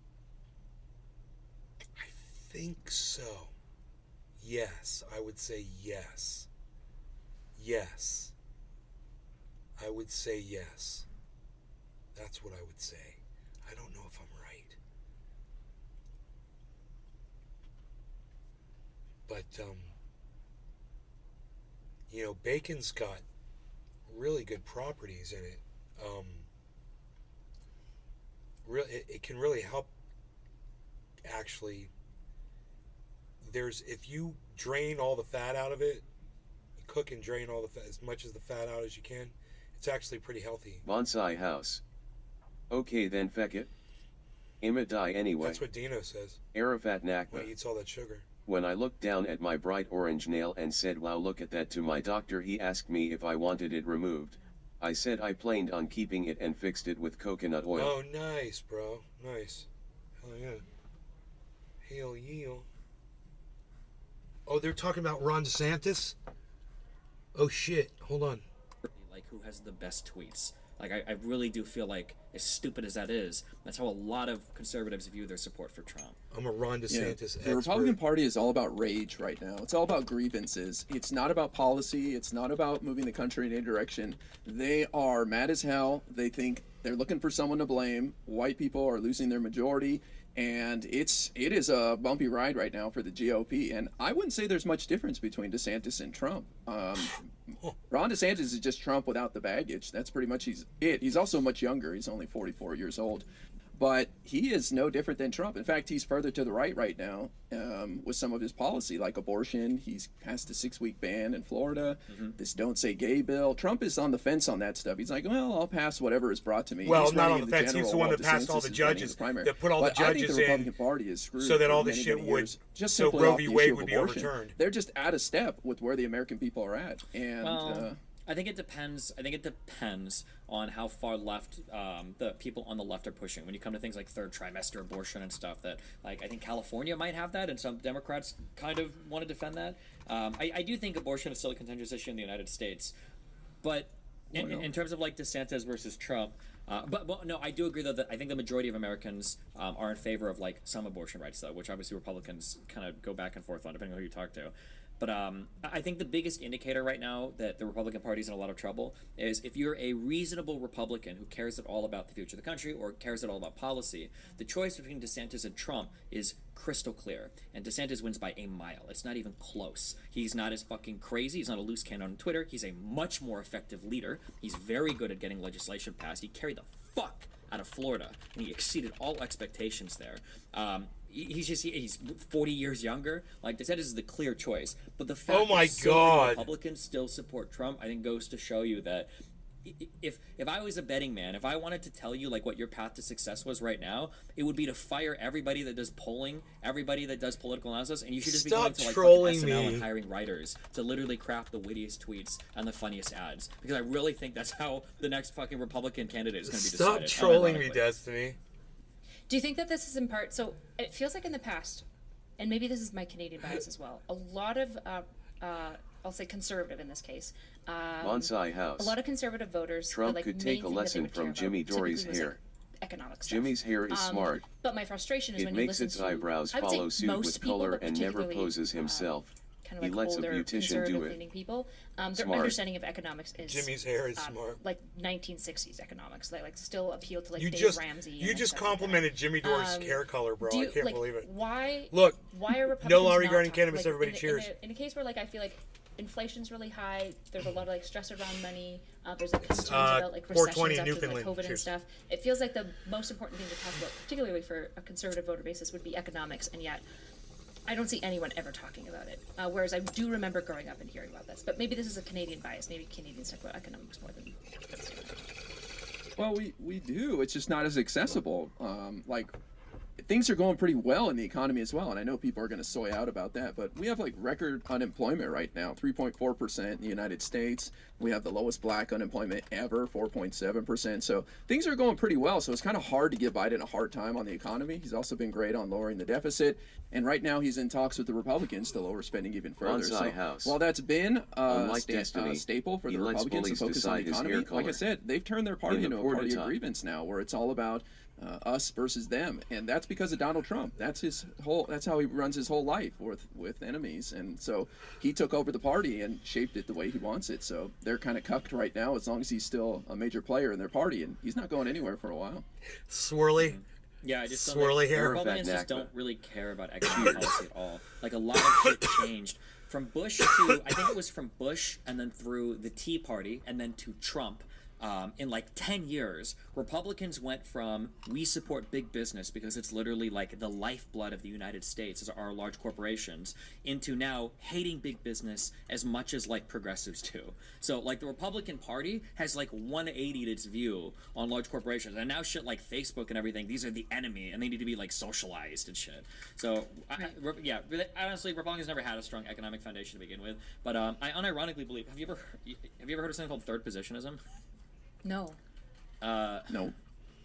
I think so. Yes, I would say yes. Yes. I would say yes. That's what I would say. I don't know if I'm right. But, you know, bacon's got really good properties in it. It can really help, actually. If you drain all the fat out of it, you cook and drain all the fat, as much as the fat out as you can, it's actually pretty healthy. Bonsai House. Okay then, feck it. I'ma die anyway. That's what Dino says Arafat when Nakba. he eats all that sugar. When I looked down at my bright orange nail and said, wow, look at that, to my doctor, he asked me if I wanted it removed. I said I planned on keeping it and fixed it with coconut oil. Oh, nice, bro. Nice. Hell yeah. Hell yeah. Oh, they're talking about Ron DeSantis? Oh, shit. Hold on. Like who has the best tweets. Like I really do feel like, as stupid as that is, that's how a lot of conservatives view their support for Trump. I'm a Ron DeSantis expert. The Republican Party is all about rage right now. It's all about grievances. It's not about policy. It's not about moving the country in any direction. They are mad as hell. They think they're looking for someone to blame. White people are losing their majority. And it is a bumpy ride right now for the GOP. And I wouldn't say there's much difference between DeSantis and Trump. Ron DeSantis is just Trump without the baggage. That's pretty much it. He's also much younger. He's only 44 years old. But he is no different than Trump. In fact, he's further to the right now with some of his policy, like abortion. He's passed a 6-week ban in Florida. This Don't Say Gay bill. Trump is on the fence on that stuff. He's like, well, I'll pass whatever is brought to me. Well, He's not running on in the fence. He's general the one while that passed all DeSantis the is running in judges, primary. that put all the But I think judges the in Republican Party is screwed so that for all this many, shit many would- years, just so simply Roe off v. the Wade issue of would be abortion. overturned. They're just out of step with where the American people are at. And Well, I think it depends. I think it depends on how far left the people on the left are pushing. When you come to things like third trimester abortion and stuff, that like I think California might have that, and some Democrats kind of want to defend that. I do think abortion is still a contentious issue in the United States, but in terms of like DeSantis versus Trump. But no, I do agree though that I think the majority of Americans are in favor of like some abortion rights though, which obviously Republicans kind of go back and forth on depending on who you talk to. But I think the biggest indicator right now that the Republican Party is in a lot of trouble is if you're a reasonable Republican who cares at all about the future of the country or cares at all about policy, the choice between DeSantis and Trump is crystal clear. And DeSantis wins by a mile. It's not even close. He's not as fucking crazy. He's not a loose cannon on Twitter. He's a much more effective leader. He's very good at getting legislation passed. He carried the fuck out of Florida, and he exceeded all expectations there. He's 40 years younger. Like DeSantis is the clear choice, but the fact Oh my that so many God. Republicans still support Trump, I think, goes to show you that if I was a betting man, if I wanted to tell you like what your path to success was right now, it would be to fire everybody that does polling, everybody that does political analysis, and you should just be Stop going to like trolling fucking SNL me. and hiring writers to literally craft the wittiest tweets and the funniest ads, because I really think that's how the next fucking Republican candidate is going to be Stop decided. trolling me, unironically. Destiny. Do you think that this is in part? So it feels like in the past, and maybe this is my Canadian bias as well, a lot of, I'll say conservative in this case, Bonsai House. a lot of conservative voters. Trump the, like, could main take a thing that they lesson would care from about Jimmy typically Dory's was, hair. like, economic stuff. Jimmy's hair is smart. But my frustration is It when you makes listen its to, eyebrows I would say follow suit most with people, color but and never particularly, poses himself. kind of He like lets a older beautician conservative do it. leaning people, their Smart. understanding of economics is Jimmy's hair is smart. like 1960s economics. They like still appeal to like You Dave just Ramsey. you and just stuff like that. complimented Jimmy Dore's hair color, bro. Do you, I can't like, believe it. Why? Look, Why are no Republicans law not regarding talking- cannabis, like, everybody in, cheers. In a case where like I feel like inflation's really high, there's a lot of like stress around money. There's like concerns about like 420 recessions after like Newfoundland. COVID and Cheers. stuff. It feels like the most important thing to talk about, particularly for a conservative voter basis, would be economics, and yet I don't see anyone ever talking about it. Whereas I do remember growing up and hearing about this. But maybe this is a Canadian bias. Maybe Canadians talk about economics more than. Well, we do. It's just not as accessible. Like, things are going pretty well in the economy as well, and I know people are going to soy out about that, but we have like record unemployment right now, 3.4% in the United States. We have the lowest black unemployment ever, 4.7%. So things are going pretty well. So it's kind of hard to give Biden a hard time on the economy. He's also been great on lowering the deficit, and right now he's in talks with the Republicans to lower spending even further. Bonsai So House. while that's been Unlike Destiny, staple for he the lets Republicans to bullies focus on the decide his hair economy, like I color. said, they've turned their party In the into a party of prototype. grievance now, where it's all about us versus them, and that's because of Donald Trump. That's how he runs his whole life with enemies, and so he took over the party and shaped it the way he wants it. So they're kind of cucked right now, as long as he's still a major player in their party, and he's not going anywhere for a while. Swirly. Yeah, I just don't Swirly think, hair. Republicans Perfect just don't Nakba. really care about economic policy at all. Like a lot of shit changed from Bush to I think it was from Bush and then through the Tea Party and then to Trump. In like 10 years, Republicans went from we support big business because it's literally like the lifeblood of the United States are large corporations into now hating big business as much as like progressives do. So like the Republican Party has like 180'd its view on large corporations, and now shit like Facebook and everything, these are the enemy and they need to be like socialized and shit. So yeah, honestly, Republicans never had a strong economic foundation to begin with. But I unironically believe. Have you ever heard of something called third positionism? No. No.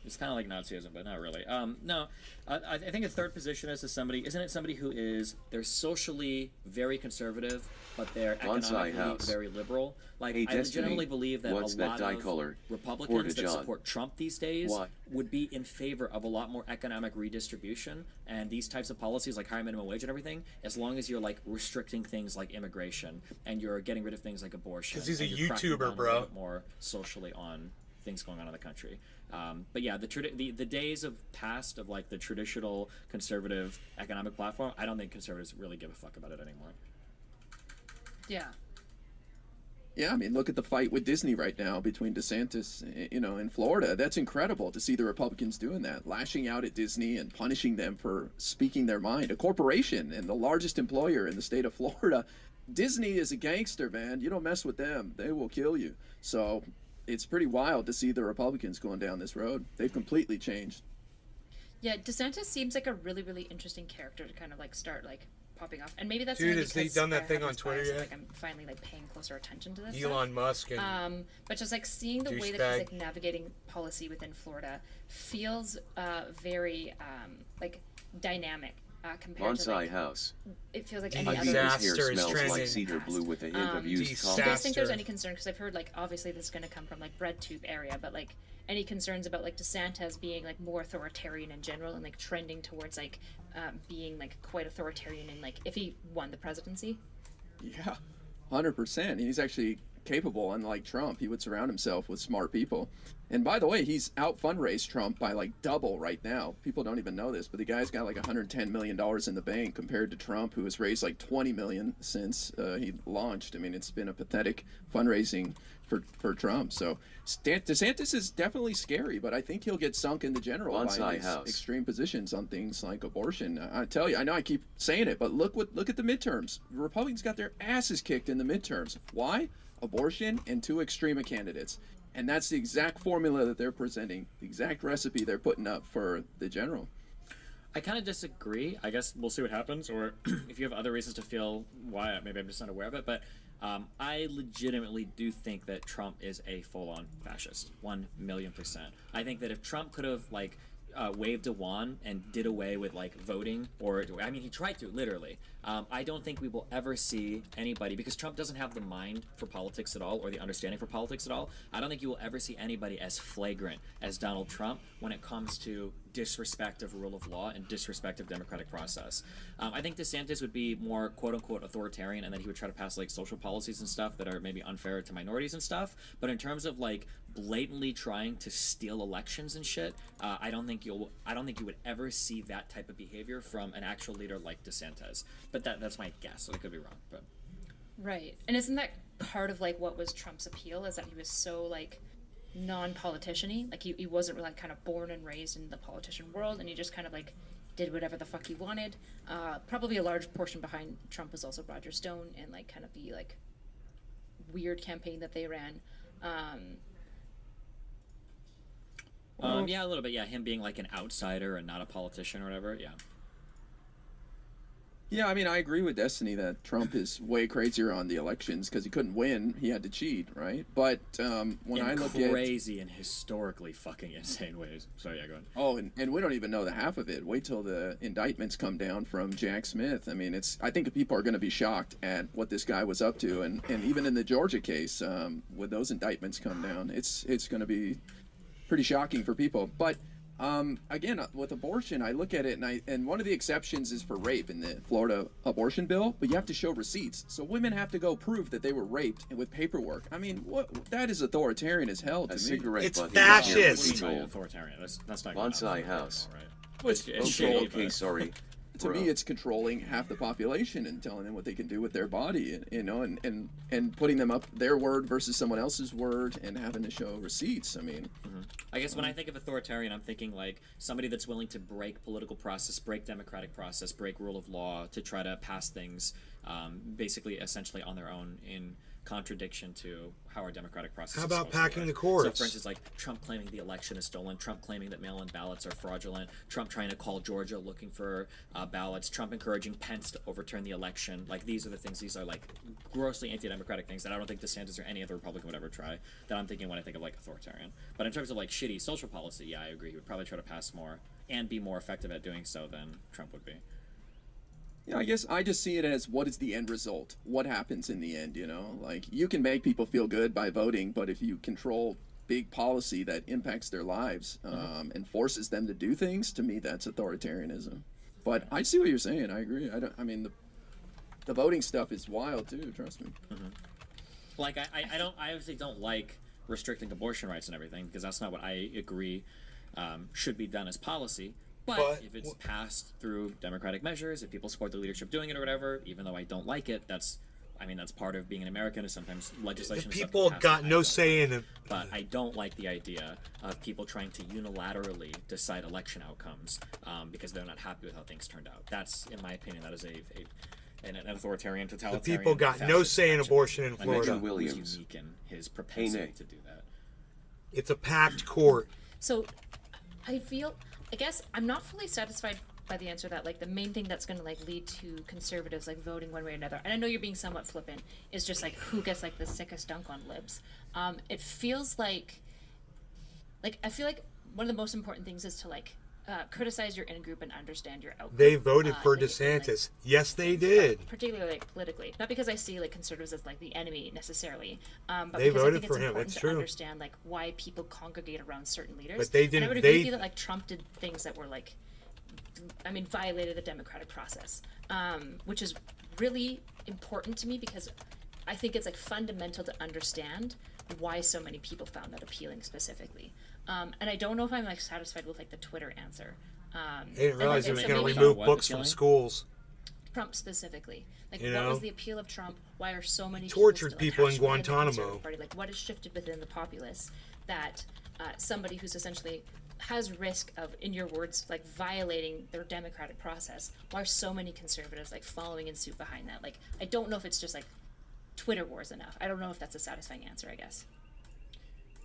It's kind of like Nazism, but not really. No, I think a third positionist is somebody. Isn't it somebody who is they're socially very conservative, but they're Bonsai economically House. very liberal? Like Hey, I legitimately Destiny, believe that what's a that lot dye of color? Republicans that Porta-John. support Trump these days Why? would be in favor of a lot more economic redistribution and these types of policies like higher minimum wage and everything, as long as you're like restricting things like immigration and you're getting rid of things like abortion. 'Cause he's and a you're cracking YouTuber, down a bro. little bit more socially on things going on in the country. But yeah, the days of past of like the traditional conservative economic platform, I don't think conservatives really give a fuck about it anymore. Yeah. Yeah, I mean, look at the fight with Disney right now between DeSantis, in Florida. That's incredible to see the Republicans doing that, lashing out at Disney and punishing them for speaking their mind. A corporation and the largest employer in the state of Florida. Disney is a gangster, man. You don't mess with them. They will kill you. So it's pretty wild to see the Republicans going down this road. They've completely changed. Yeah, DeSantis seems like a really, really interesting character to kind of like start like popping off, and maybe that's Dude, only has he because done that I thing have on this Twitter bias of, yet? Like I'm finally like paying closer attention to this. Elon Musk and But just like seeing the way that douchebag. he's like navigating policy within Florida feels very like dynamic compared to Bonsai like House. it feels like I any I other. think his Disaster hair is smells trending. like cedar blue with a hint of used Disaster. Do you guys think there's Disaster. any concern? Because I've heard like obviously this is going to come from like bread tube area, but like any concerns about like DeSantis being like more authoritarian in general and like trending towards like being like quite authoritarian and like if he won the presidency. Yeah, 100%. He's actually capable, unlike Trump. He would surround himself with smart people. And by the way, he's out fundraised Trump by like double right now. People don't even know this, but the guy's got like $110 million in the bank compared to Trump, who has raised like $20 million since he launched. I mean, it's been a pathetic fundraising for Trump. So DeSantis is definitely scary, but I think he'll get sunk in the general by Bonsai his House. extreme positions on things like abortion. I tell you, I know I keep saying it, but look at the midterms. The Republicans got their asses kicked in the midterms. Why? Abortion and two extreme candidates. And that's the exact formula that they're presenting, the exact recipe they're putting up for the general. I kind of disagree. I guess we'll see what happens, or if you have other reasons to feel why, maybe I'm just not aware of it. But I legitimately do think that Trump is a full-on fascist, 1,000,000%. I think that if Trump could have like waved a wand and did away with like voting, or I mean, he tried to literally. I don't think we will ever see anybody, because Trump doesn't have the mind for politics at all, or the understanding for politics at all. I don't think you will ever see anybody as flagrant as Donald Trump when it comes to disrespect of rule of law and disrespect of democratic process. I think DeSantis would be more quote-unquote authoritarian, and then he would try to pass like social policies and stuff that are maybe unfair to minorities and stuff. But in terms of like blatantly trying to steal elections and shit, I don't think you would ever see that type of behavior from an actual leader like DeSantis. But that's my guess, so I could be wrong. But Right. And isn't that part of like what was Trump's appeal, is that he was so like non-politician-y? Like he wasn't really kind of born and raised in the politician world, and he just kind of like did whatever the fuck he wanted. Probably a large portion behind Trump was also Roger Stone and like kind of the like weird campaign that they ran. Yeah, a little bit. Yeah, him being like an outsider and not a politician or whatever. Yeah. Yeah, I mean, I agree with Destiny that Trump is way crazier on the elections because he couldn't win. He had to cheat, right? But when In I look at... crazy and historically fucking insane ways. So yeah, go ahead. Oh, and we don't even know the half of it. Wait till the indictments come down from Jack Smith. I mean, I think people are going to be shocked at what this guy was up to. And even in the Georgia case, when those indictments come down, it's going to be pretty shocking for people. But... again, with abortion, I look at it and one of the exceptions is for rape in the Florida abortion bill, but you have to show receipts. So women have to go prove that they were raped with paperwork. I mean, that is authoritarian as hell to A me. cigarette It's butt fascist. is told. Authoritarian. That's not Bonsai house. Right. It's Okay, shady, okay, but- sorry. To Bro. me, it's controlling half the population and telling them what they can do with their body, you know, and putting them up their word versus someone else's word and having to show receipts. I mean, I guess when I think of authoritarian, I'm thinking like somebody that's willing to break political process, break democratic process, break rule of law to try to pass things, basically, essentially on their own in contradiction to how our democratic process How is about supposed to packing work. the courts? So, for instance, like Trump claiming the election is stolen, Trump claiming that mail-in ballots are fraudulent, Trump trying to call Georgia looking for ballots, Trump encouraging Pence to overturn the election. Like, these are the things, these are like grossly anti-democratic things that I don't think DeSantis or any other Republican would ever try, that I'm thinking when I think of like authoritarian. But in terms of like shitty social policy, yeah, I agree. He would probably try to pass more and be more effective at doing so than Trump would be. yeah, I guess I just see it as what is the end result? What happens in the end, you know? Like, you can make people feel good by voting, but if you control big policy that impacts their lives and forces them to do things, to me, that's authoritarianism. But I see what you're saying. I agree. I mean, the voting stuff is wild, too, trust me. Like, I obviously don't like restricting abortion rights and everything, because that's not what I agree should be done as policy. But if it's passed through democratic measures, if people support the leadership doing it or whatever, even though I don't like it, that's part of being an American, is sometimes legislation. The and stuff people that got passes, no I don't say like. in it. But I don't like the idea of people trying to unilaterally decide election outcomes because they're not happy with how things turned out. That's, in my opinion, that is an authoritarian, The totalitarian. people got no fascist say in action. abortion in And Florida. Trump was Williams. unique in his propensity Nick. to do that. It's a packed court. So I guess I'm not fully satisfied by the answer that like the main thing that's going to like lead to conservatives like voting one way or another, and I know you're being somewhat flippant, is just like who gets like the sickest dunk on libs. It feels like I feel like one of the most important things is to like criticize your in-group and understand your out-group. They voted for and like, DeSantis. Yes, they did. particularly like politically, not because I see like conservatives as like the enemy necessarily, but They because voted I think for it's him, important it's to true. understand like why people congregate around certain leaders. But they And I didn't- would agree they- with you that like Trump did things that were like, violated the democratic process, which is really important to me because I think it's like fundamental to understand why so many people found that appealing specifically. And I don't know if I'm like satisfied with like the Twitter answer. They didn't realize they and were so going to maybe- remove What books from appealing? schools. Trump specifically. Like, You what know? was the appeal of Trump? Why are so many Tortured still people in attached within the Guantanamo. Conservative Party? Like, what has shifted within the populace that somebody who's essentially has risk of, in your words, like violating their democratic process? Why are so many conservatives like following in suit behind that? Like, I don't know if it's just like Twitter wars enough. I don't know if that's a satisfying answer, I guess.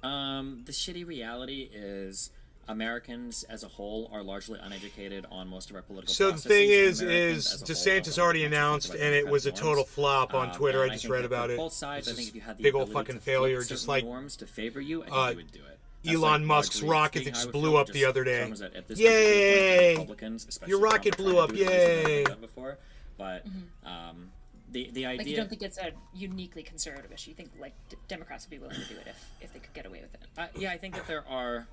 The shitty reality is Americans as a whole are largely uneducated on most of our political So the processes, thing and is Americans as a whole DeSantis don't already know much announced, about and it was a democratic total norms. flop on Twitter. And I just think read that about for it. both sides, I This think is if you had the big ol' ability fucking to flip failure, certain just like norms to favor you, I think you would do it. That's Elon like Musk's largely rocket speaking that how I just would blew feel up the just other day. Trump is at this Yay! particular point, the Republicans, especially Your rocket Trump, are blew trying up, to do things that they've yay! never done before. But the idea, Like, you don't think it's a uniquely conservative issue? You think like Democrats would be willing to do it if they could get away with it? yeah, I think that there are.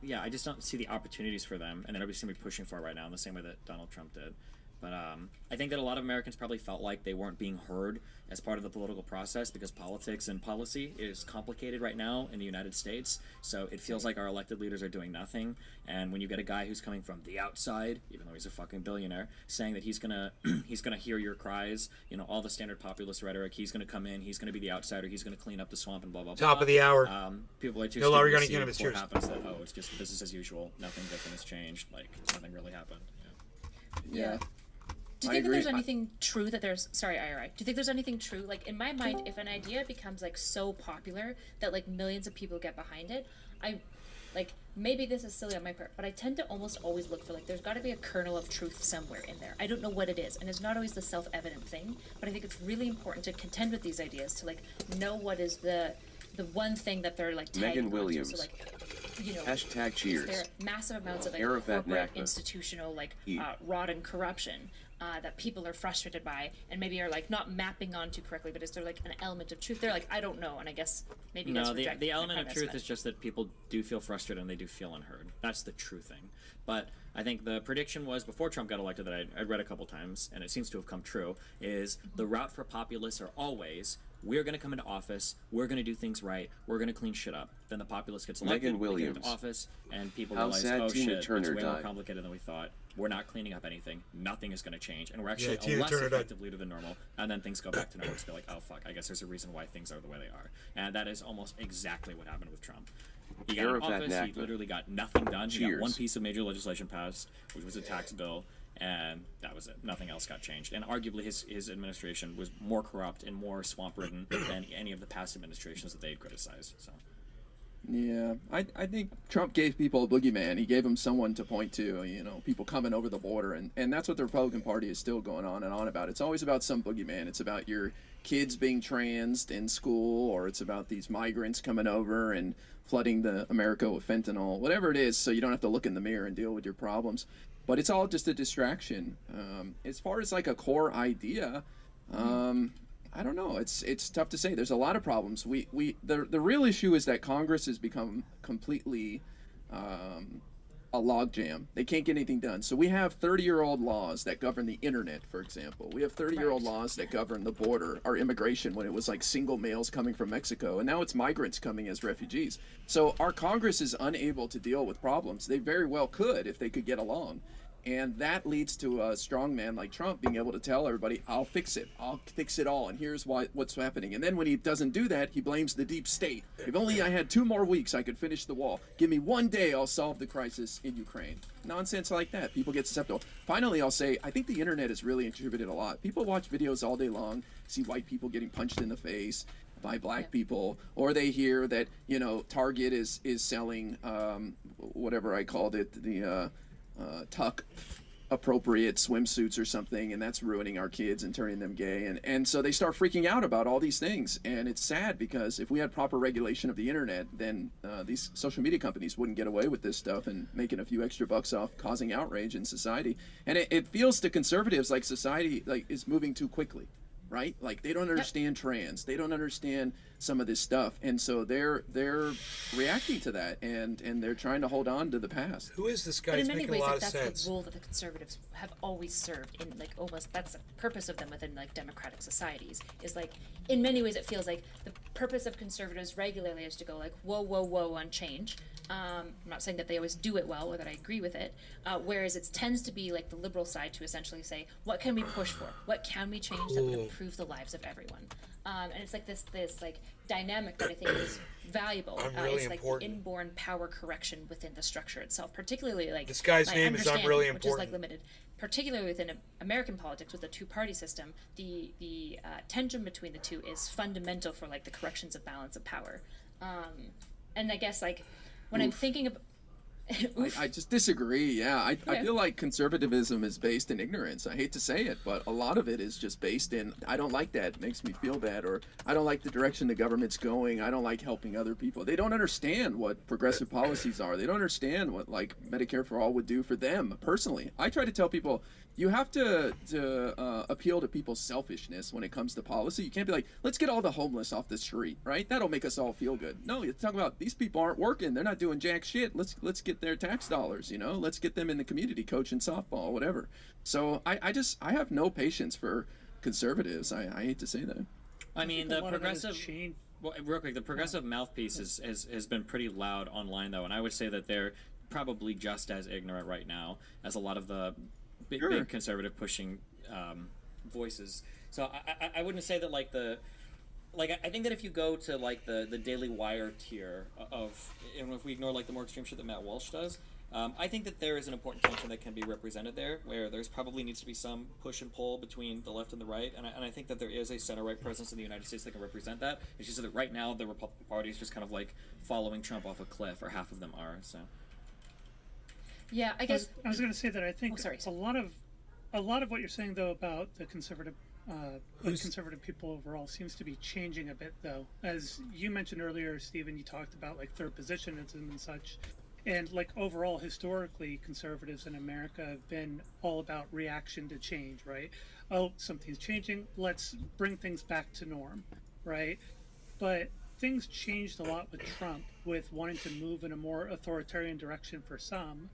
Yeah, I just don't see the opportunities for them, and that everybody's going to be pushing for it right now in the same way that Donald Trump did. But I think that a lot of Americans probably felt like they weren't being heard as part of the political process because politics and policy is complicated right now in the United States. So it feels like our elected leaders are doing nothing. And when you get a guy who's coming from the outside, even though he's a fucking billionaire, saying that he's gonna hear your cries, you know, all the standard populist rhetoric, he's gonna come in, he's gonna be the outsider, he's gonna clean up the swamp and blah blah blah. Top of the hour. People are too No longer stupid gonna to get see him his before it cheers. happens that it's just business as usual, nothing different has changed, like nothing really happened. Yeah. Do you I think that agree. there's anything true that there's sorry, IRI. Do you think there's anything true? Like in my mind, if an idea becomes like so popular that like millions of people get behind it, I like maybe this is silly on my part, but I tend to almost always look for like there's gotta be a kernel of truth somewhere in there. I don't know what it is, and it's not always the self-evident thing, but I think it's really important to contend with these ideas to like know what is the one thing that they're like tagging Megan onto. Williams. So like you know, Hashtag cheers. there are massive amounts of like Arafat corporate Nakba. institutional like Eat. rotten corruption that people are frustrated by and maybe are like not mapping onto correctly, but is there like an element of truth there? Like I don't know, and I guess maybe you guys No, reject the my element of premise, truth but- is just that people do feel frustrated and they do feel unheard. That's the true thing. But I think the prediction was before Trump got elected that I read a couple times, and it seems to have come true, is the route for populists are always, we're going to come into office, we're going to do things right, we're going to clean shit up. Then the populist gets elected, Megan they get Williams. into office, and people How realize, sad oh Tina shit, Turner it's way more died. complicated than we thought. We're not cleaning up anything. Nothing is going to change, and we're actually Yeah, Tina a less Turner died. effective leader than normal. And then things go back to normal. It's like, oh fuck, I guess there's a reason why things are the way they are. And that is almost exactly what happened with Trump. He got in Arafat office, he Nakba. literally got nothing done. He got Cheers. one piece of major legislation passed, which was a tax bill, and that was it. Nothing else got changed. And arguably his administration was more corrupt and more swamp-ridden than any of the past administrations that they had criticized. So Yeah, I think Trump gave people a boogeyman. He gave them someone to point to, you know, people coming over the border. And that's what the Republican Party is still going on and on about. It's always about some boogeyman. It's about your kids being transed in school, or it's about these migrants coming over and flooding the America with fentanyl, whatever it is, so you don't have to look in the mirror and deal with your problems. But it's all just a distraction. As far as like a core idea, I don't know. It's tough to say. There's a lot of problems. The real issue is that Congress has become completely a logjam. They can't get anything done. So we have 30-year-old laws that govern the internet, for example. We have 30-year-old laws that govern the border, our immigration, when it was like single males coming from Mexico, and now it's migrants coming as refugees. So our Congress is unable to deal with problems. They very well could if they could get along. And that leads to a strong man like Trump being able to tell everybody, I'll fix it. I'll fix it all. And here's what's happening. And then when he doesn't do that, he blames the deep state. If only I had 2 more weeks, I could finish the wall. Give me 1 day, I'll solve the crisis in Ukraine. Nonsense like that. People get susceptible. Finally, I'll say, I think the internet has really contributed a lot. People watch videos all day long, see white people getting punched in the face by black people, or they hear that, you know, Target is selling whatever I called it, the tuck appropriate swimsuits or something, and that's ruining our kids and turning them gay, and so they start freaking out about all these things. And it's sad, because if we had proper regulation of the internet, then these social media companies wouldn't get away with this stuff and making a few extra bucks off causing outrage in society. And it feels to conservatives like society like is moving too quickly, right? Like they don't understand trans, they don't understand some of this stuff, and so they're reacting to that, and they're trying to hold on to the past. Who is this guy? But in He's many making ways, a lot like, of that's sense. the role that the conservatives have always served in, like, almost that's the purpose of them within, like, democratic societies. Is like, in many ways, it feels like the purpose of conservatives regularly is to go like, whoa, whoa, whoa, on change. I'm not saying that they always do it well or that I agree with it. Whereas it tends to be like the liberal side to essentially say, what can we push for? What can we change that would improve the lives of everyone? And it's like this like dynamic that I think is valuable. I'm really it's like the important. inborn power correction within the structure itself, particularly like This guy's my name is I'm understanding, really which is like important. limited, particularly within American politics with a 2-party system. The tension between the two is fundamental for like the corrections of balance of power. And I guess like when I'm thinking about I just disagree. Yeah, I Okay. feel like conservatism is based in ignorance. I hate to say it, but a lot of it is just based in, I don't like that. It makes me feel bad. Or I don't like the direction the government's going. I don't like helping other people. They don't understand what progressive policies are. They don't understand what like Medicare for All would do for them personally. I try to tell people, you have to appeal to people's selfishness when it comes to policy. You can't be like, let's get all the homeless off the street, right? That'll make us all feel good. No, you're talking about these people aren't working. They're not doing jack shit. Let's get their tax dollars, you know? Let's get them in the community coaching softball, whatever. So I have no patience for conservatives. I hate to say that. I mean, A the lot of it has progressive. changed. Well, real quick, the progressive mouthpiece has been pretty loud online, though, and I would say that they're probably just as ignorant right now as a lot of the big conservative pushing voices. So I wouldn't say that I think that if you go to like the Daily Wire tier of, and if we ignore like the more extreme shit that Matt Walsh does, I think that there is an important tension that can be represented there, where there's probably needs to be some push and pull between the left and the right, and I think that there is a center-right presence in the United States that can represent that. It's just that right now the Republican Party is just kind of like following Trump off a cliff, or half of them are. So Yeah, I guess. I was going to say that I think Oh, sorry. a lot of what you're saying though about the conservative people overall seems to be changing a bit though. As you mentioned earlier, Stephen, you talked about like third positionism and such. And like overall, historically, conservatives in America have been all about reaction to change, right? Oh, something's changing. Let's bring things back to norm, right? But things changed a lot with Trump, with wanting to move in a more authoritarian direction for some,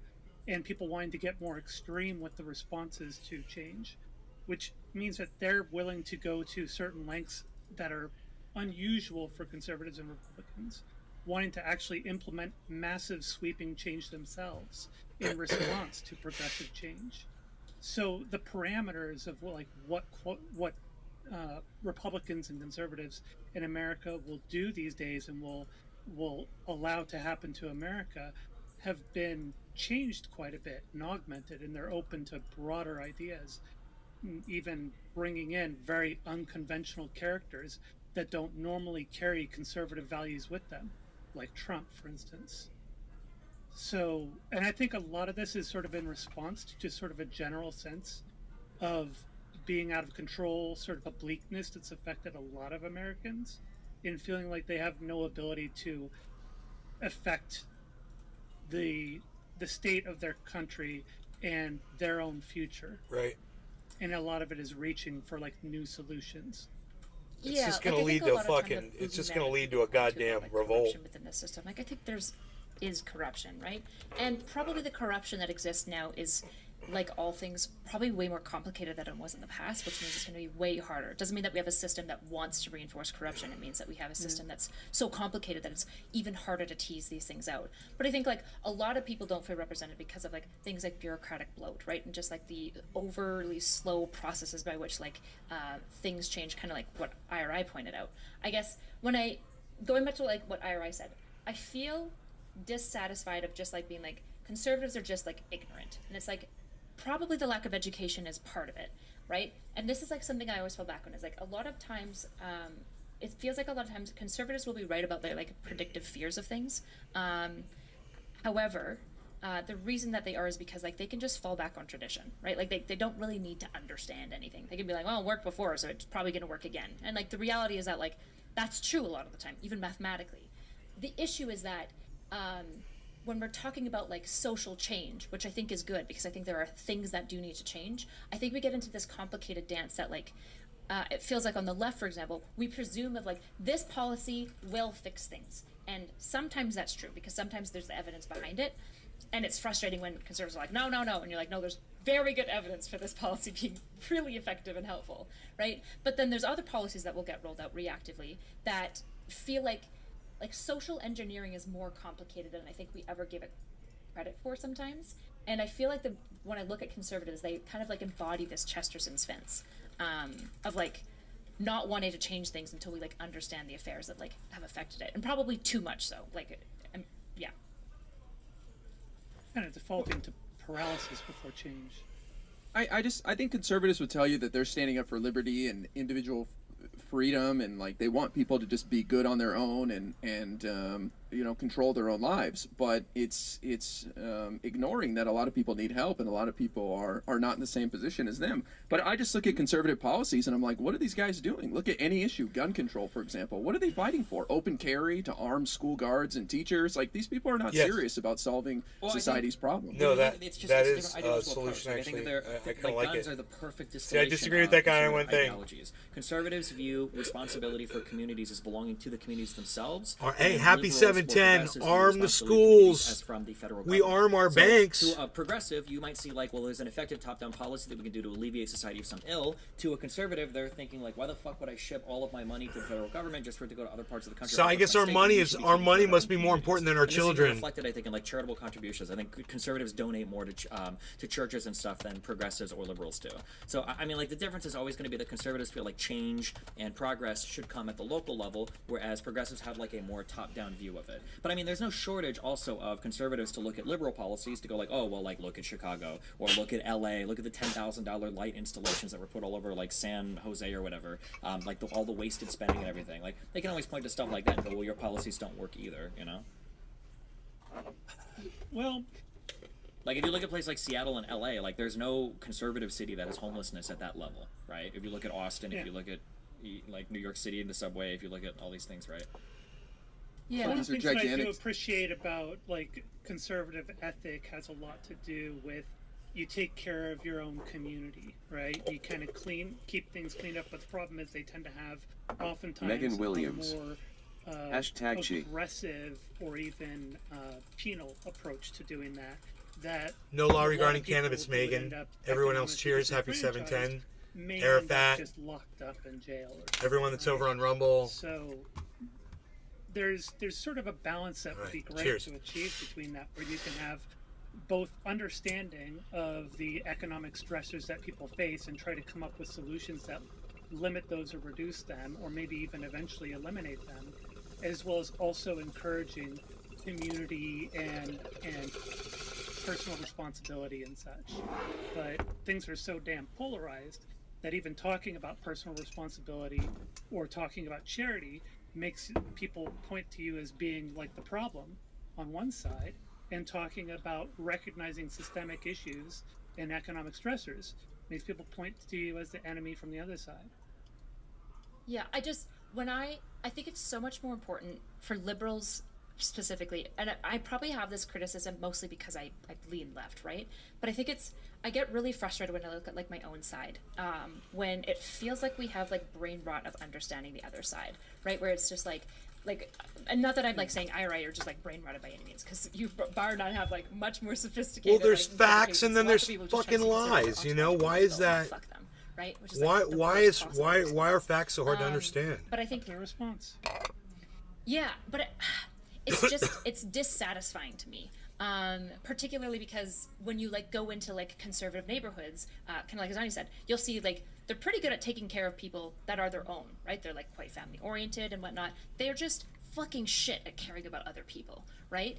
and people wanting to get more extreme with the responses to change, which means that they're willing to go to certain lengths that are unusual for conservatives and Republicans, wanting to actually implement massive sweeping change themselves in response to progressive change. So the parameters of like what Republicans and conservatives in America will do these days and will allow to happen to America have been changed quite a bit and augmented, and they're open to broader ideas, even bringing in very unconventional characters that don't normally carry conservative values with them, like Trump, for instance. So, and I think a lot of this is sort of in response to just sort of a general sense of being out of control, sort of a bleakness that's affected a lot of Americans in feeling like they have no ability to affect the state of their country and their own future. Right. And a lot of it is reaching for like new solutions. It's Yeah, just gonna like, I lead think a to lot of time fucking. the It's just boogeyman gonna lead to a people talk goddamn about, like, revolt. corruption within the system. Like, I think is corruption, right? And probably the corruption that exists now is, like all things, probably way more complicated than it was in the past, which means it's going to be way harder. It doesn't mean that we have a system that wants to reinforce corruption. It means that we have a system that's so complicated that it's even harder to tease these things out. But I think like a lot of people don't feel represented because of like things like bureaucratic bloat, right? And just like the overly slow processes by which like things change, kind of like what IRI pointed out. I guess going back to like what IRI said, I feel dissatisfied of just like being like conservatives are just like ignorant, and it's like probably the lack of education is part of it, right? And this is like something I always fall back on, is like a lot of times it feels like a lot of times conservatives will be right about their like predictive fears of things. However, the reason that they are is because like they can just fall back on tradition, right? Like they don't really need to understand anything. They can be like, well, it worked before, so it's probably going to work again. And like the reality is that like that's true a lot of the time, even mathematically. The issue is that when we're talking about like social change, which I think is good because I think there are things that do need to change, I think we get into this complicated dance that like it feels like on the left, for example, we presume of like this policy will fix things. And sometimes that's true because sometimes there's the evidence behind it. And it's frustrating when conservatives are like, no, no, no. And you're like, no, there's very good evidence for this policy being really effective and helpful, right? But then there's other policies that will get rolled out reactively that feel like social engineering is more complicated than I think we ever give it credit for sometimes. And I feel like when I look at conservatives, they kind of like embody this Chesterson's fence of like not wanting to change things until we like understand the affairs that like have affected it, and probably too much so. Like, yeah. Kind of defaulting to paralysis before change. I think conservatives would tell you that they're standing up for liberty and individual freedom, and like they want people to just be good on their own, and control their own lives. But it's ignoring that a lot of people need help and a lot of people are not in the same position as them. But I just look at conservative policies and I'm like, what are these guys doing? Look at any issue, gun control, for example. What are they fighting for? Open carry to arm school guards and teachers? Like, these people are not serious about solving society's problems. No, it's just that it's is a a solution, I think actually. that I kind of like guns it. are the perfect See, I distillation disagree with that guy on one thing. ideologies. Conservatives view responsibility for communities as belonging to the communities themselves. Hey, and happy liberals or 710, progressives view arm the responsibility to communities schools. as from the federal We government. arm our So, banks. To a progressive, you might see like, well, there's an effective top-down policy that we can do to alleviate society of some ill. To a conservative, they're thinking like, why the fuck would I ship all of my money to the federal government just for it to go to other parts of the country? So I guess our money must be more important than our And this is children. reflected, I think, in like charitable contributions. I think conservatives donate more to churches and stuff than progressives or liberals do. So I mean, like, the difference is always going to be that conservatives feel like change and progress should come at the local level, whereas progressives have like a more top-down view of it. But I mean, there's no shortage also of conservatives to look at liberal policies to go like, oh well, like look at Chicago or look at LA, look at the $10,000 light installations that were put all over like San Jose or whatever, like all the wasted spending and everything. Like, they can always point to stuff like that and go, well, your policies don't work either, you know? Well, Like, if you look at places like Seattle and LA, like, there's no conservative city that has homelessness at that level, right? If you look at Austin, if you look at, like, New York City in the subway, if you look at all these things, right? Yeah. one of These the are things that I do gigantic. appreciate about like conservative ethic has a lot to do with you take care of your own community, right? You kind of keep things cleaned up, but the problem is they tend to have oftentimes Megan Williams. a more Hashtag she. aggressive or even penal approach to doing that. That No law a lot of regarding people cannabis, who would Megan. end up Everyone else economically cheers. Happy disenfranchised 710. may Arafat. end up just locked up in jail. Or something, Everyone that's right? over on Rumble. So there's sort of a balance that would be Right. great Cheers. to achieve between that, where you can have both understanding of the economic stressors that people face and try to come up with solutions that limit those or reduce them, or maybe even eventually eliminate them, as well as also encouraging community and personal responsibility and such. But things are so damn polarized that even talking about personal responsibility or talking about charity makes people point to you as being like the problem on one side, and talking about recognizing systemic issues and economic stressors makes people point to you as the enemy from the other side. Yeah, I think it's so much more important for liberals specifically, and I probably have this criticism mostly because I lean left, right? But I think I get really frustrated when I look at like my own side, when it feels like we have like brain rot of understanding the other side, right? Where it's just like, and not that I'm like saying IRA or just like brain rotted by any means, because you bar none have like much more sophisticated. Well, there's like, facts and then lots there's of people just try fucking to consider lies, you know? Why is that? Fuck them, right? Which is Why like the why worst is possible why response. why are facts so hard to understand? But I think Their response. yeah, but it's dissatisfying to me, particularly because when you like go into like conservative neighborhoods, kind of like as Ani said, you'll see like they're pretty good at taking care of people that are their own, right? They're like quite family oriented and whatnot. They're just fucking shit at caring about other people, right?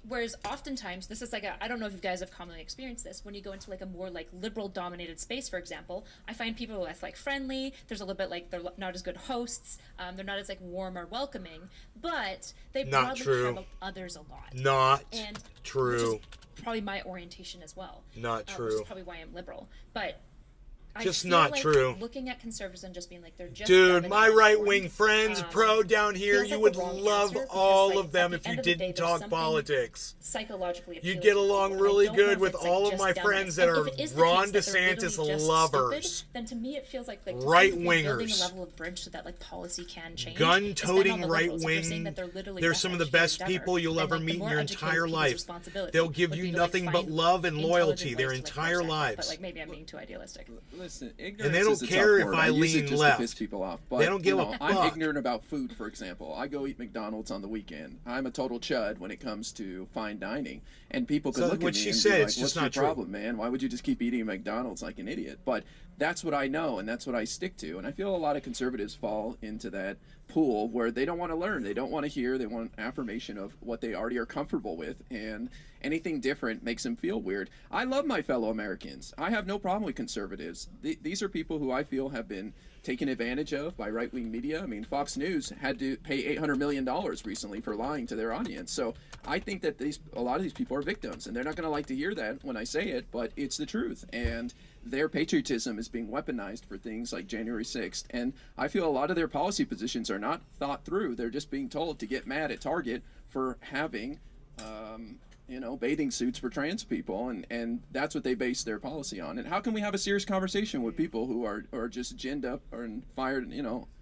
Whereas oftentimes, this is like I don't know if you guys have commonly experienced this, when you go into like a more like liberal dominated space, for example, I find people less like friendly, there's a little bit like they're not as good hosts, they're not as like warm or welcoming, but they Not broadly true. care about others a lot. Not And true. Which is probably my orientation as well. Not Which true. is probably why I'm liberal. But I Just feel not like true. Looking at conservatives and just being like they're just Dude, dumb my and right-wing uninformed, friends, pro down here, feels you like would the wrong love answer because, all like, of them at if the you end of the day, didn't there's talk something politics. psychologically appealing You'd get to along people. really I don't know good if with it's, like, all of just my down friends and that if are it is the Ron case that they're DeSantis literally just lovers. stupid, then to me it feels like to Right some degree building wingers. a level of bridge so that like policy can change. Gun-toting right right-wing, they're some of the best people you'll ever meet in your entire life. They'll give you nothing but love and loyalty their entire But lives. like maybe I'm being too idealistic. Listen, And ignorance they don't is a care tough if word. I use it lean just left. to piss people off. But, They don't give a I'm fuck. ignorant about food, for example. I go eat McDonald's on the weekend. I'm a total chud when it comes to fine dining. And people could So look what at me she and said, be like, it's what's just your not true. problem, man? Why would you just keep eating McDonald's like an idiot? But that's what I know and that's what I stick to. And I feel a lot of conservatives fall into that pool where they don't want to learn, they don't want to hear, they want affirmation of what they already are comfortable with, and anything different makes them feel weird. I love my fellow Americans. I have no problem with conservatives. These are people who I feel have been taken advantage of by right-wing media. I mean, Fox News had to pay $800 million recently for lying to their audience. So I think that a lot of these people are victims, and they're not going to like to hear that when I say it, but it's the truth. And their patriotism is being weaponized for things like January 6th. And I feel a lot of their policy positions are not thought through. They're just being told to get mad at Target for having, bathing suits for trans people. And that's what they base their policy on. And how can we have a serious conversation with people who are just ginned up or fired,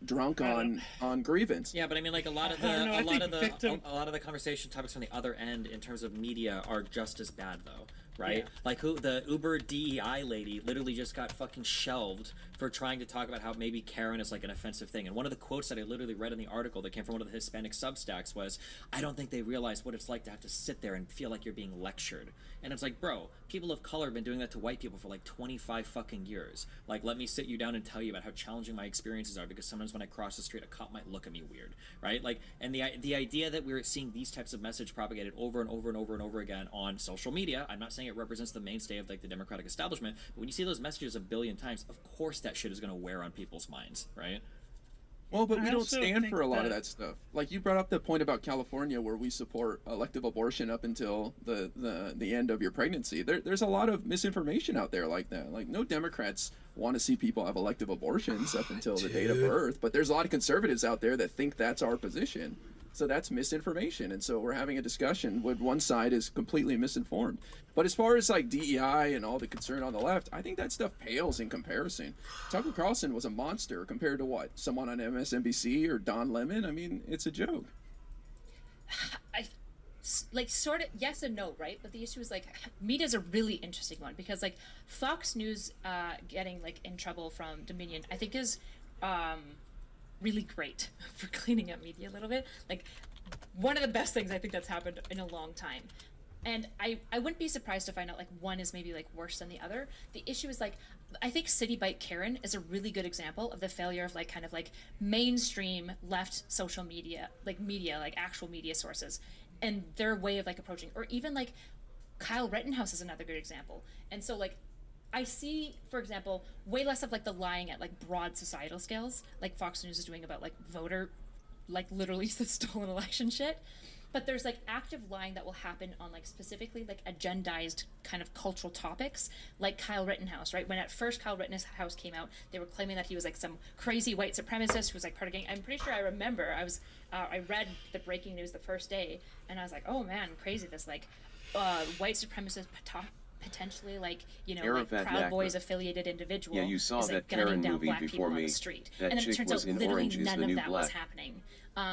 drunk on grievance? Yeah, but I mean, like a lot of the conversation topics on the other end in terms of media are just as bad, though. Right? Yeah. Like the Uber DEI lady literally just got fucking shelved for trying to talk about how maybe Karen is like an offensive thing. And one of the quotes that I literally read in the article that came from one of the Hispanic Substacks was, I don't think they realize what it's like to have to sit there and feel like you're being lectured. And it's like, bro, people of color have been doing that to white people for like 25 fucking years. Like, let me sit you down and tell you about how challenging my experiences are, because sometimes when I cross the street, a cop might look at me weird, right? Like, and the idea that we're seeing these types of message propagated over and over and over and over again on social media, I'm not saying it represents the mainstay of like the Democratic establishment, but when you see those messages a billion times, of course that shit is going to wear on people's minds, right? Well, but we don't stand for a lot of that stuff. Like you brought up the point about California, where we support elective abortion up until the end of your pregnancy. There's a lot of misinformation out there like that. Like no Democrats want to see people have elective abortions up until the date of birth, but there's a lot of conservatives out there that think that's our position. So that's misinformation, and so we're having a discussion when one side is completely misinformed. But as far as like DEI and all the concern on the left, I think that stuff pales in comparison. Tucker Carlson was a monster compared to what? Someone on MSNBC or Don Lemon? I mean, it's a joke. Sort of yes and no, right? But the issue is like media is a really interesting one, because like Fox News getting like in trouble from Dominion, I think is really great for cleaning up media a little bit. Like one of the best things I think that's happened in a long time. And I wouldn't be surprised to find out like one is maybe like worse than the other. The issue is like, I think City Bike Karen is a really good example of the failure of like kind of like mainstream left social media, like actual media sources, and their way of like approaching, or even like Kyle Rittenhouse is another good example. And so like I see, for example, way less of like the lying at like broad societal scales, like Fox News is doing about like voter, like literally the stolen election shit. But there's like active lying that will happen on like specifically like agendized kind of cultural topics, like Kyle Rittenhouse, right? When at first Kyle Rittenhouse came out, they were claiming that he was like some crazy white supremacist who was like part of gang. I'm pretty sure I remember I read the breaking news the first day, and I was like, oh man, crazy, this like white supremacist potentially like like Proud Boys affiliated individual. Yeah, you saw is, like, that Karen down movie black before people me. on the street. That And then it chick turns was out in literally Orange is none the of New that was Black. happening.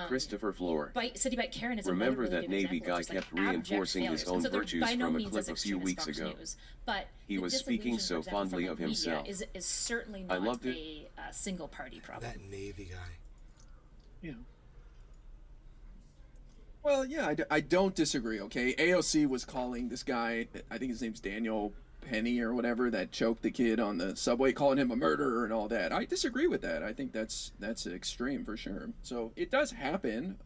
Christopher Floor. City Bike Karen is Remember a really that good Navy example guy of just, like, kept reinforcing abject his failures. own So they're virtues by no from a means clip as a few extreme as weeks Fox ago. News, but He the was speaking disillusion, so for example, from, fondly like, of media himself. is certainly I not loved it. a single party problem. That Navy guy. Yeah. Well, yeah, I don't disagree, okay? AOC was calling this guy, I think his name's Daniel Penny or whatever, that choked the kid on the subway, calling him a murderer and all that. I disagree with that. I think that's extreme for sure. So it does happen,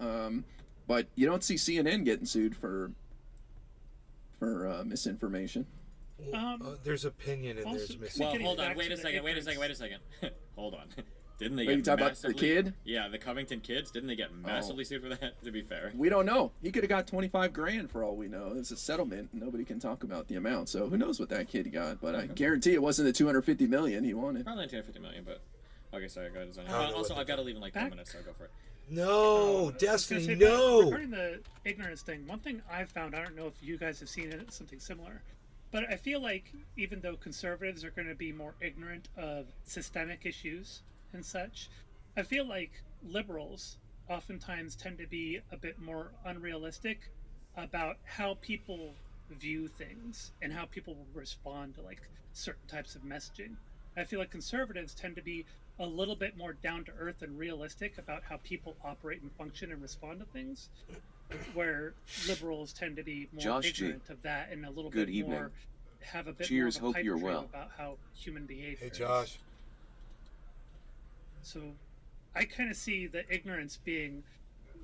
but you don't see CNN getting sued for misinformation. There's opinion and there's also- missing. Well, getting hold on. back Wait to a the second. ignorance. Hold on. Didn't they Wait, you get talking about massively... the kid? Yeah, the Covington kids. Didn't they get massively sued for that? To be fair. We don't know. He could have got 25 grand for all we know. It's a settlement. Nobody can talk about the amount. So who knows what that kid got? But I guarantee it wasn't the 250 million he wanted. Probably 250 million, but okay. Sorry, go ahead. don't know Also, what I've got to leave in like 10 Back- minutes, so go for it. No, I was gonna Destiny, say, no. Regarding the ignorance thing, one thing I've found, I don't know if you guys have seen it, something similar, but I feel like even though conservatives are going to be more ignorant of systemic issues and such, I feel like liberals oftentimes tend to be a bit more unrealistic about how people view things and how people will respond to like certain types of messaging. I feel like conservatives tend to be a little bit more down to earth and realistic about how people operate and function and respond to things, where liberals tend to be more Josh G. ignorant of that and a little Good bit evening. more have a bit Cheers, more of a hope you're pipe dream well. about how human behavior Hey, is. Josh. So I kind of see the ignorance being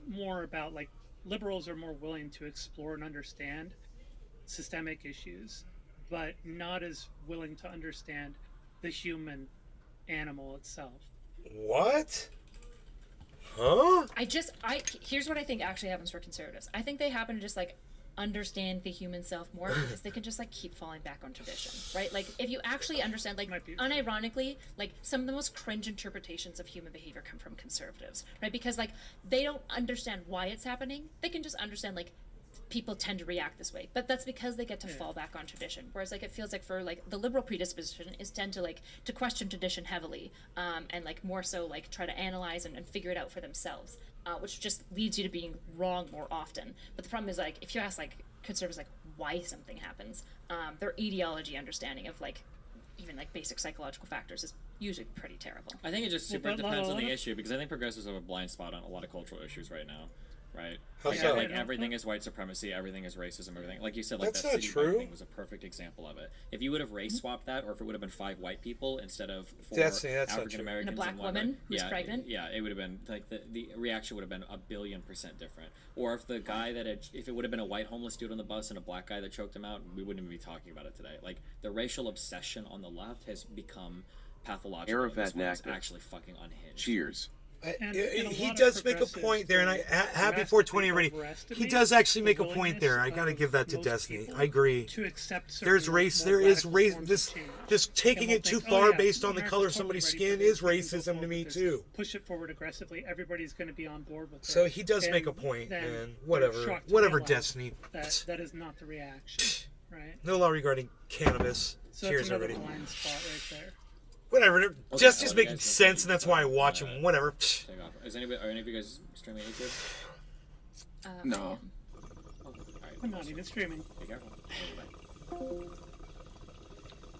more about like liberals are more willing to explore and understand systemic issues, but not as willing to understand the human animal itself. What? Huh? Here's what I think actually happens for conservatives. I think they happen to just like understand the human self more because they can just like keep falling back on tradition, right? Like if you actually understand, like unironically, like some of the most cringe interpretations of human behavior come from conservatives, right? Because like they don't understand why it's happening. They can just understand like people tend to react this way, but that's because they get to fall back on tradition. Whereas like it feels like for like the liberal predisposition is tend to like to question tradition heavily, and like more so like try to analyze and figure it out for themselves, which just leads you to being wrong more often. But the problem is like if you ask like conservatives like why something happens, their ideology understanding of like even like basic psychological factors is usually pretty terrible. I think it just super but depends on the Lana- issue, because I think progressives have a blind spot on a lot of cultural issues right now, right? How Like, so? like everything is white supremacy, everything is racism, everything. Like you said, like That's that not city true. thing was a perfect example of it. If you would have race swapped that, or if it would have been 5 white people instead of 4 That's not African true. Americans And a black whatnot, woman who's yeah, pregnant? yeah, it would have been like the reaction would have been 1,000,000,000% different. Or if the guy if it would have been a white homeless dude on the bus and a black guy that choked him out, we wouldn't even be talking about it today. Like the racial obsession on the left has become pathological. Arafat This one is Nakba. actually fucking unhinged. Cheers. And a He lot of does make a progressives point there, and I will happy 420 already. overestimate He does actually the make a point there. I got to willingness give that to of most Destiny. people I agree. to accept certain There's race. more There is radical race. forms This of change. just taking And we'll it too think, far yeah, based on the America's color of totally somebody's ready skin for this. is We can go racism to forward me with this. too. Push it forward aggressively. Everybody's going to be on board with it. So he does make a And point, then man. they're Whatever. shocked to Whatever, realize Destiny. that is not the reaction, right? No law regarding cannabis. So Cheers, that's another everybody. blind spot right there. Whatever. Okay, Destiny's you making guys sense, and that's why I watch him. Whatever. Take off. Are any of you guys streaming YouTube? No. Oh, alright. I'm not even streaming. Be careful.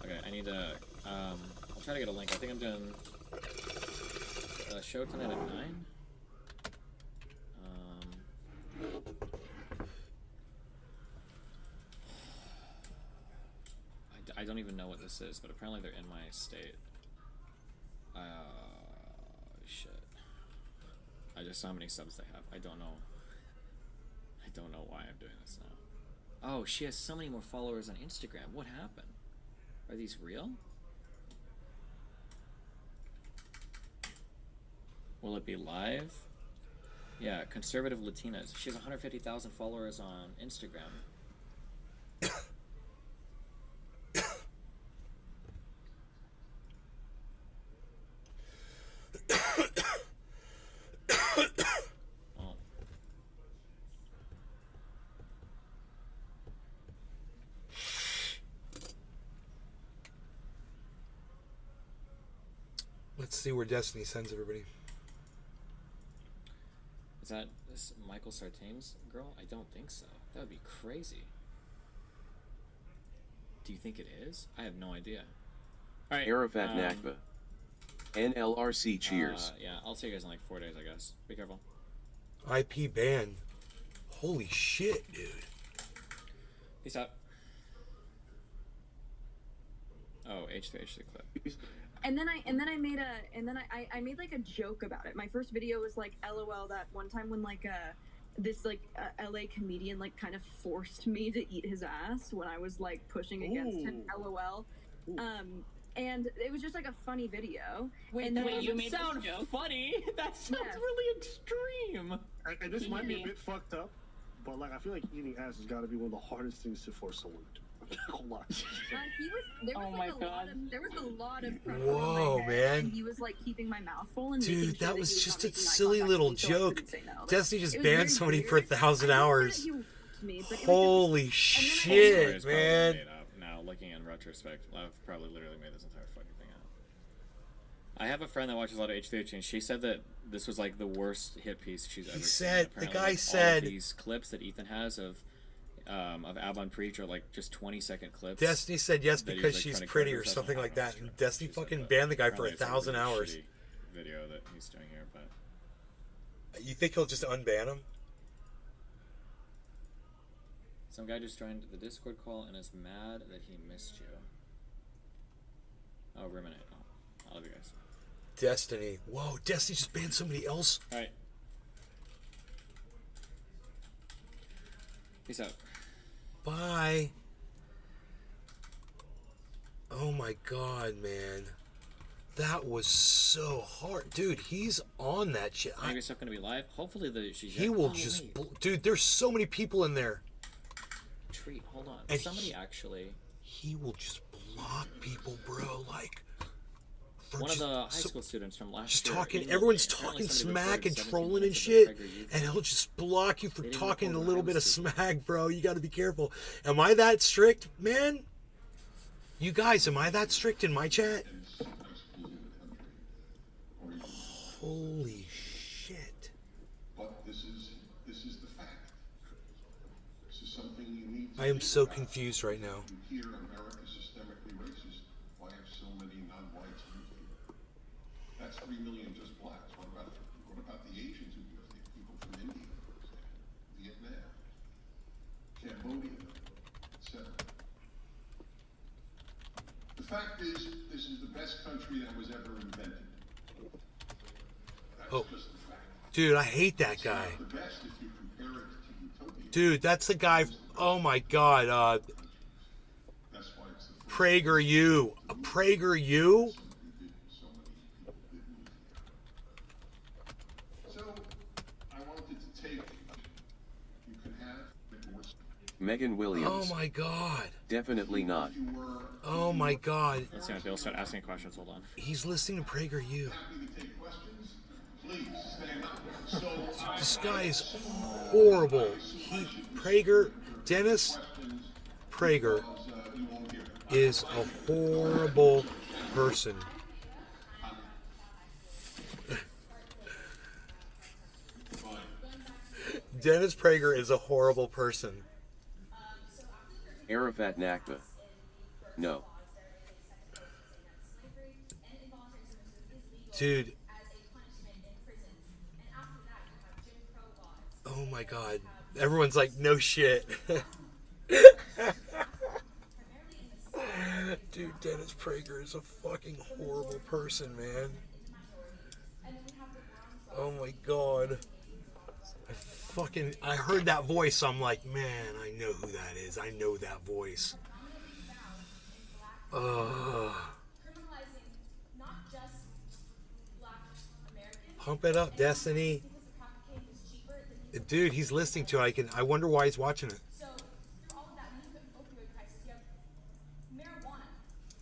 Okay, I need to. I'll try to get a link. I think I'm doing a show tonight at 9. I don't even know what this is, but apparently they're in my state. Shit. I just saw how many subs they have. I don't know. I don't know why I'm doing this now. Oh, she has so many more followers on Instagram. What happened? Are these real? Will it be live? Yeah, conservative Latinas. She has 150,000 followers on Instagram. Oh. Let's see where Destiny sends everybody. Is that this Michael Sartain's girl? I don't think so. That would be crazy. Do you think it is? I have no idea. All right. Arafat Nakba. NLRC cheers. Yeah, I'll see you guys in like 4 days, I guess. Be careful. IP ban. Holy shit, dude. Peace out. Oh, H3 clip. And then I made like a joke about it. My first video was like LOL that one time when like this like LA comedian like kind of forced me to eat his ass when I was like pushing against him. LOL. And it was just like a funny video. Wait, and then you made sound this joke? Funny? That sounds Yeah. really extreme. And this might be a bit fucked up, but like I feel like eating ass has got to be one of the hardest things to force someone to do. I'm not gonna lie. There was a lot of pressure Whoa, on my head, man. and he was like keeping my mouth full and making Dude, sure that was he was just not a making eye silly contact little with me, so I joke. couldn't say no. Like, Destiny just it was banned very somebody weird. for 1,000 I know hours. that he liked me, but it was just- Holy Story shit, is probably man. made up. Now, looking in retrospect, I've probably literally made this entire fucking thing up. I have a friend that watches a lot of H3H, and she said that this was like the worst hit piece she's ever seen. said- the Apparently, guy like, all said- of these clips that Ethan has of Avon Preach are like just 20-second clips. Destiny said yes that he's, because like, she's trying to pretty correct or herself something on. like I don't know that. if And it's Destiny true. She said fucking that. banned the guy for Apparently it's a 1,000 really hours. shitty video that he's doing here, but You think he'll just unban him? some guy just joined the Discord call and is mad that he missed you. Oh, Ruminate. Oh, I love you guys. Destiny. Whoa, Destiny just banned somebody else? All right. Peace out. Bye. Oh my god, man. That was so hard. Dude, he's on that shit. Maybe it's not going to be live. Hopefully she's... He will just... Dude, there's so many people in there. Treat, hold on. And Somebody actually... He will just block people, bro. Like... One of the high school students from last just year... talking, everyone's talking smack and trolling and shit, and he'll just block you for talking a little bit of smack, bro. You gotta be careful. Am I that strict, man? You guys, am I that strict in my chat? Holy shit. But this is the fact. This is something you need to I am so confused right now. You hear America systemically racist. Why have so many non-whites moved here? That's 3 million just blacks. What about the Asians who live here? People from India, for example, Vietnam, Cambodia, etc. The fact is, this is the best country that was ever invented. Oh, dude, I hate that guy. Dude, that's the guy. Oh my god. PragerU. PragerU? Megan Williams. Oh my god. Definitely not. Oh my god. Let's see if they'll start asking questions. Hold on. He's listening to PragerU. This guy is horrible. Dennis Prager is a horrible person. Dennis Prager is a horrible person. Arafat Nakba. No. Dude. Oh my god. Everyone's like, no shit. Dude, Dennis Prager is a fucking horrible person, man. Oh my god. I heard that voice, I'm like, man, I know who that is. I know that voice. Pump it up, Destiny. Dude, he's listening to it. I wonder why he's watching it. So, through all of that, when you have opioid crisis, you have marijuana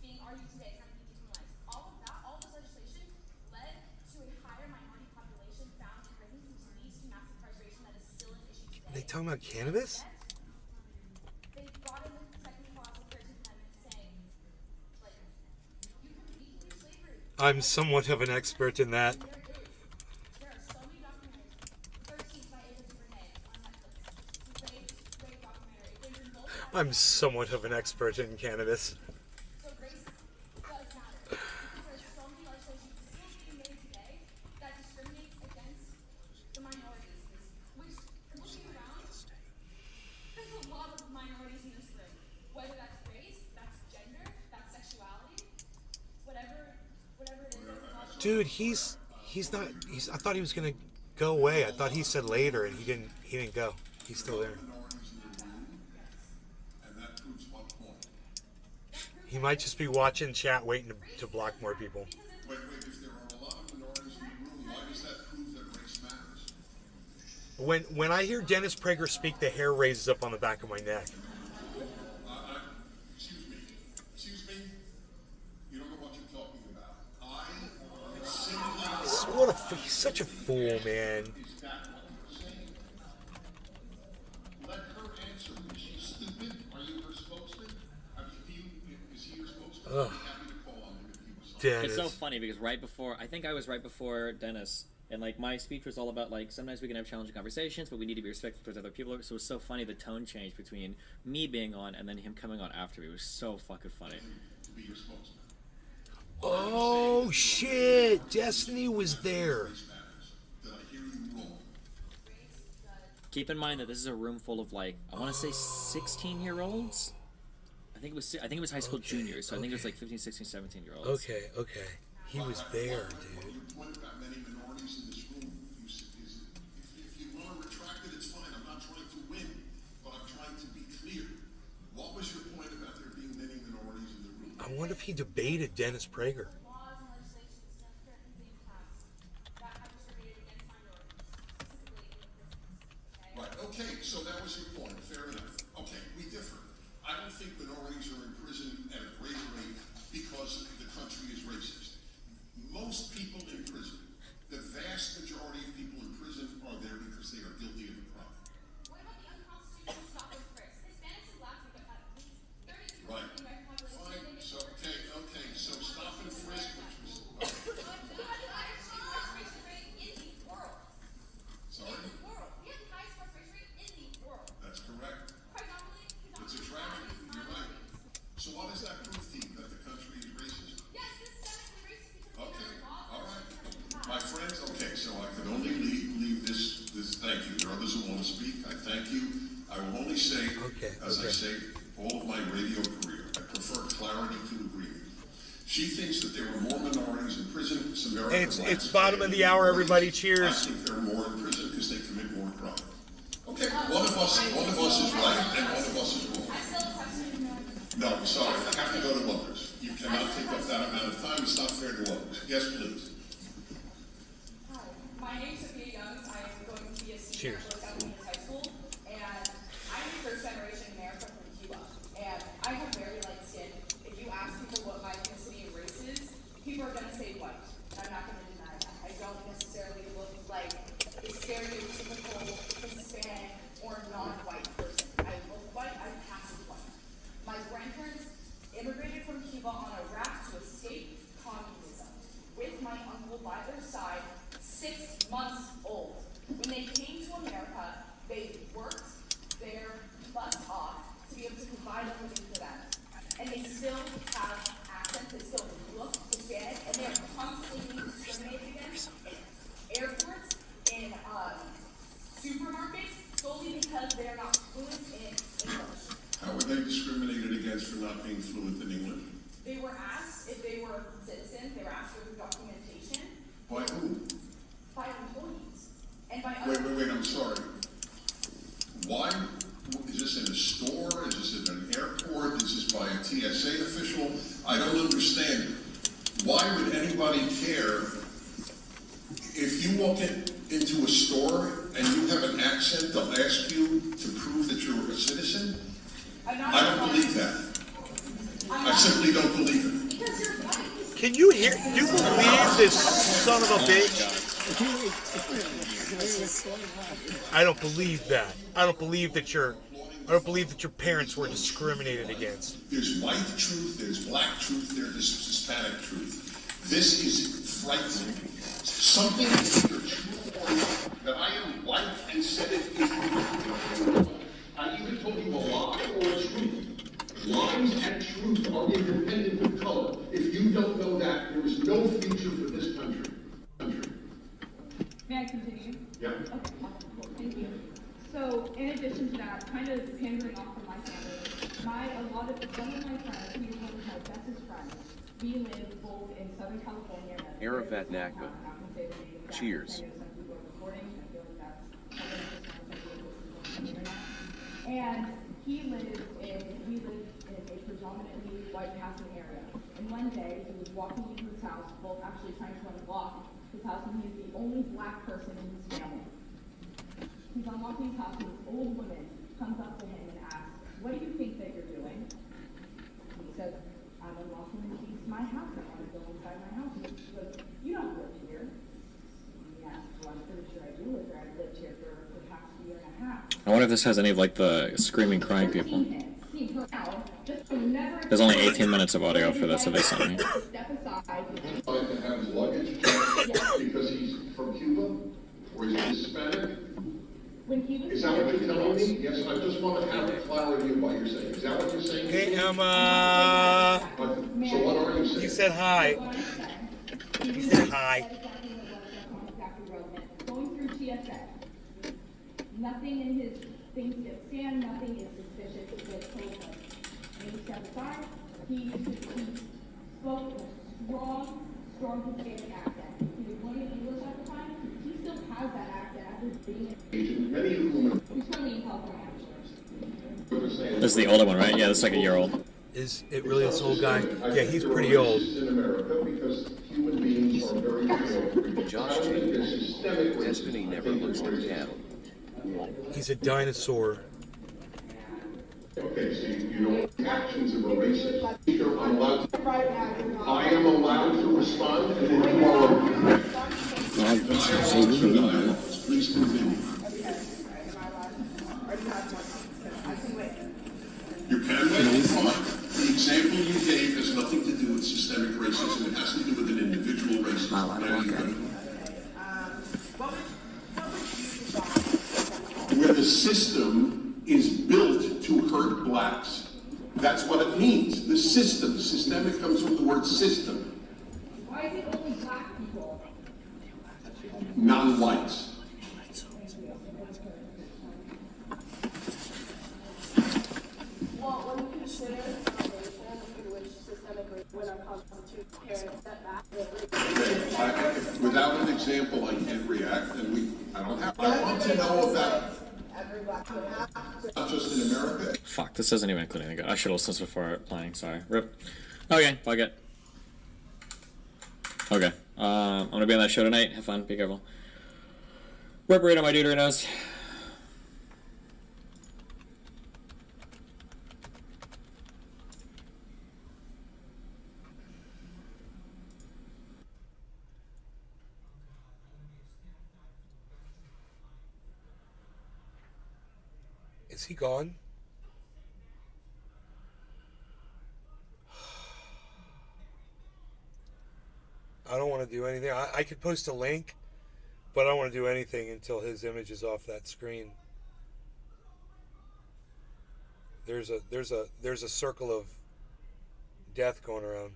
being argued today, trying to be decriminalized. All of that, all this legislation led to a higher minority population found in prisons, which leads to mass incarceration that is still an issue today. They talking about cannabis? They brought in the second clause of the 13th Amendment saying, like, you can legally slavery. I'm somewhat of an expert in that. There are so many documentaries. 13th by Ava DuVernay on Netflix. Great documentary. It brings in both sides. I'm somewhat of an expert in cannabis. So race does matter. Because there's so many legislation still being made today that discriminates against the minorities. Which, looking around, there's a lot of minorities in this room. Whether that's race, that's gender, that's sexuality, whatever it is. Dude, I thought he was gonna go away. I thought he said later, and he didn't go. He's still there. He might just be watching chat, waiting to block more people. Wait, if there are a lot of minorities in the room, why does that prove that race matters? When I hear Dennis Prager speak, the hair raises up on the back of my neck. Excuse me? You don't know what you're talking about. He's such a fool, man. Let her answer. Is she stupid? Are you her spokesman? Is he your spokesman? Ugh. I'd be happy to call on him if he was. Dennis. It's so funny because I think I was right before Dennis, and like my speech was all about like sometimes we can have challenging conversations, but we need to be respectful towards other people. So it was so funny the tone change between me being on and then him coming on after me. It was so fucking funny. To be your spokesman. Oh shit! Destiny was there. Did I hear you wrong? Keep in mind that this is a room full of like I want to say 16-year-olds. I think it was high school juniors, so I think it was like 15, 16, 17-year-olds. Okay. He was there, dude. Your point about many minorities in this room, if you want to retract it, it's fine. I'm not trying to win, but I'm trying to be clear. What was your point about there being many minorities in the room? I wonder if he debated Dennis Prager. Laws and legislations Democrats being passed that have discriminated against minorities, specifically in prisons. Right, okay, so that was your point. Fair enough. Okay, we differ. I don't think minorities are in prison at a greater rate because the country is racist. Most people in prison, the vast majority of people in prison are there because they are guilty of a crime. What about the unconstitutional stop and frisk? Hispanics and last week at least 32% Right. of the American population. Fine, so, okay, so stop and frisk, which was, We have the highest incarceration rate in the world. sorry, In the world. We have the highest incarceration rate in the world. that's correct. Predominantly, It's a tragedy, you're right. So what does that prove to you, that the country is racist? yes, systemically racist because Okay, of the laws all and right. legislations. My friends, okay, so I can only leave this, thank you. There are others who want to speak. I thank you. I will only say, as I say, all of my radio career, I prefer clarity to agreement. She thinks that there were more minorities in prison. Hey, it's bottom of the hour, everybody. I Cheers. think there are more in prison because they commit more crime. Okay, one of us is right and one of us is wrong. I still have questions. No, I'm sorry, I have to go to others. You cannot take up that amount of time, it's not fair to others. Yes, please. Hi, my name's Sophia Youngs. I am going to be a senior at Los Alamitos High School, and I'm a first generation American from Cuba. And I have very light skin. If you ask people what my ethnicity and race is, people are going to say white. I'm not going to deny that. I don't necessarily look like a stereotypical Hispanic or non-white person. I look white, I pass as white. My grandparents immigrated from Cuba on a raft to escape communism, with my uncle by their side, 6 months old. When they came to America, they worked their butts off to be able to provide a living for them. And they still have accents, they still look Hispanic, and they're constantly being discriminated against in airports, in supermarkets, solely because they're not fluent in English. How were they discriminated against for not being fluent in English? They were asked if they were citizens, they were asked for their documentation By who? by employees and by Wait, other. I'm sorry. Why, is this in a store, is this in an airport, is this by a TSA official? I don't understand. Why would anybody care if you walk into a store and you have an accent, they'll ask you to prove that you're a citizen? I don't believe that. I simply don't believe it. Can you hear? Do you believe this son of a bitch? I don't believe that. I don't believe that your parents were discriminated against. There's white truth, there's black truth, there's Hispanic truth. This is frightening. Something is the truth that I am white and said it is true. I even told you a lie or a truth. Lies and truth are independent of color. If you don't know that, there is no future for this country. May I continue? Yeah. Okay, awesome. Thank you. So, in addition to that, kind of pandering off from my family, one of my friends, he is one of my bestest friends. We live both in Southern California. Aravat Nakba. Cheers. And we live in a predominantly white passing area. And one day he was walking into his house, both actually trying to unlock his house, and he's the only black person in his family. He's unlocking his house, and this old woman comes up to him and asks, "What do you think that you're doing?" And he says, "I'm unlocking the keys to my house. I want to go inside my house." And she goes, "You don't live here." And he asks, "Well, I'm pretty sure I do live here. I've lived here for perhaps a year and a half." I wonder if this has any of like the screaming, crying people. There's only 18 minutes of audio for this that they sent me. To have his luggage because he's from Cuba, or is he Hispanic? Is that what you're telling me? Yes, I just want to have clarity of what you're saying. Is that what you're saying? Hey, Emma. So what are you saying? You said hi. You said hi. Going through TSA. Nothing in his things get scanned, nothing is suspicious. It gets told him. And he stepped aside. He spoke Storm could get an accent. He was learning English at the time. He still has that accent after being Many of whom he's currently in California. This is the older one, right? Yeah, this is like a year old. Is it really this old guy? Yeah, he's pretty old. in America because human beings are very Josh Chambers. Destiny never looks them down. He's a dinosaur. Okay, so you know actions of a racist. Speaker, I am allowed to respond, and then you are. Please continue. You can wait, fine. The example you gave has nothing to do with systemic racism. It has to do with an individual racism. Where the system is built to hurt blacks. That's what it means. The system. Systemic comes from the word system. Why is it only black people? Non-whites. Well, when you consider the foundation in which systemic racism when our constitution parents set back Without an example, I can't react, and I don't have. I want to know about. Not just in America. Fuck, this doesn't even include anything good. I should have listened before playing, sorry. Rip. Okay, fuck it. Okay, I'm gonna be on that show tonight. Have fun, be careful. Rip right on my dude right now. Is he gone? I don't want to do anything. I could post a link, but I don't want to do anything until his image is off that screen. There's a circle of death going around.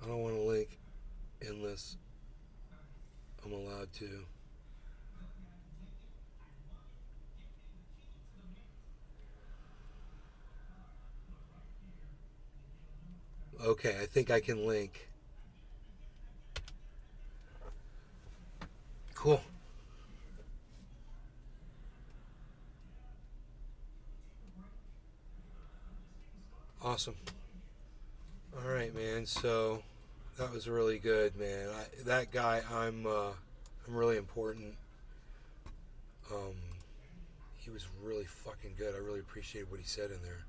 I don't want to link unless I'm allowed to. Okay, I think I can link. Cool. Awesome. All right, man. So that was really good, man. That guy, I'm really important. He was really fucking good. I really appreciate what he said in there.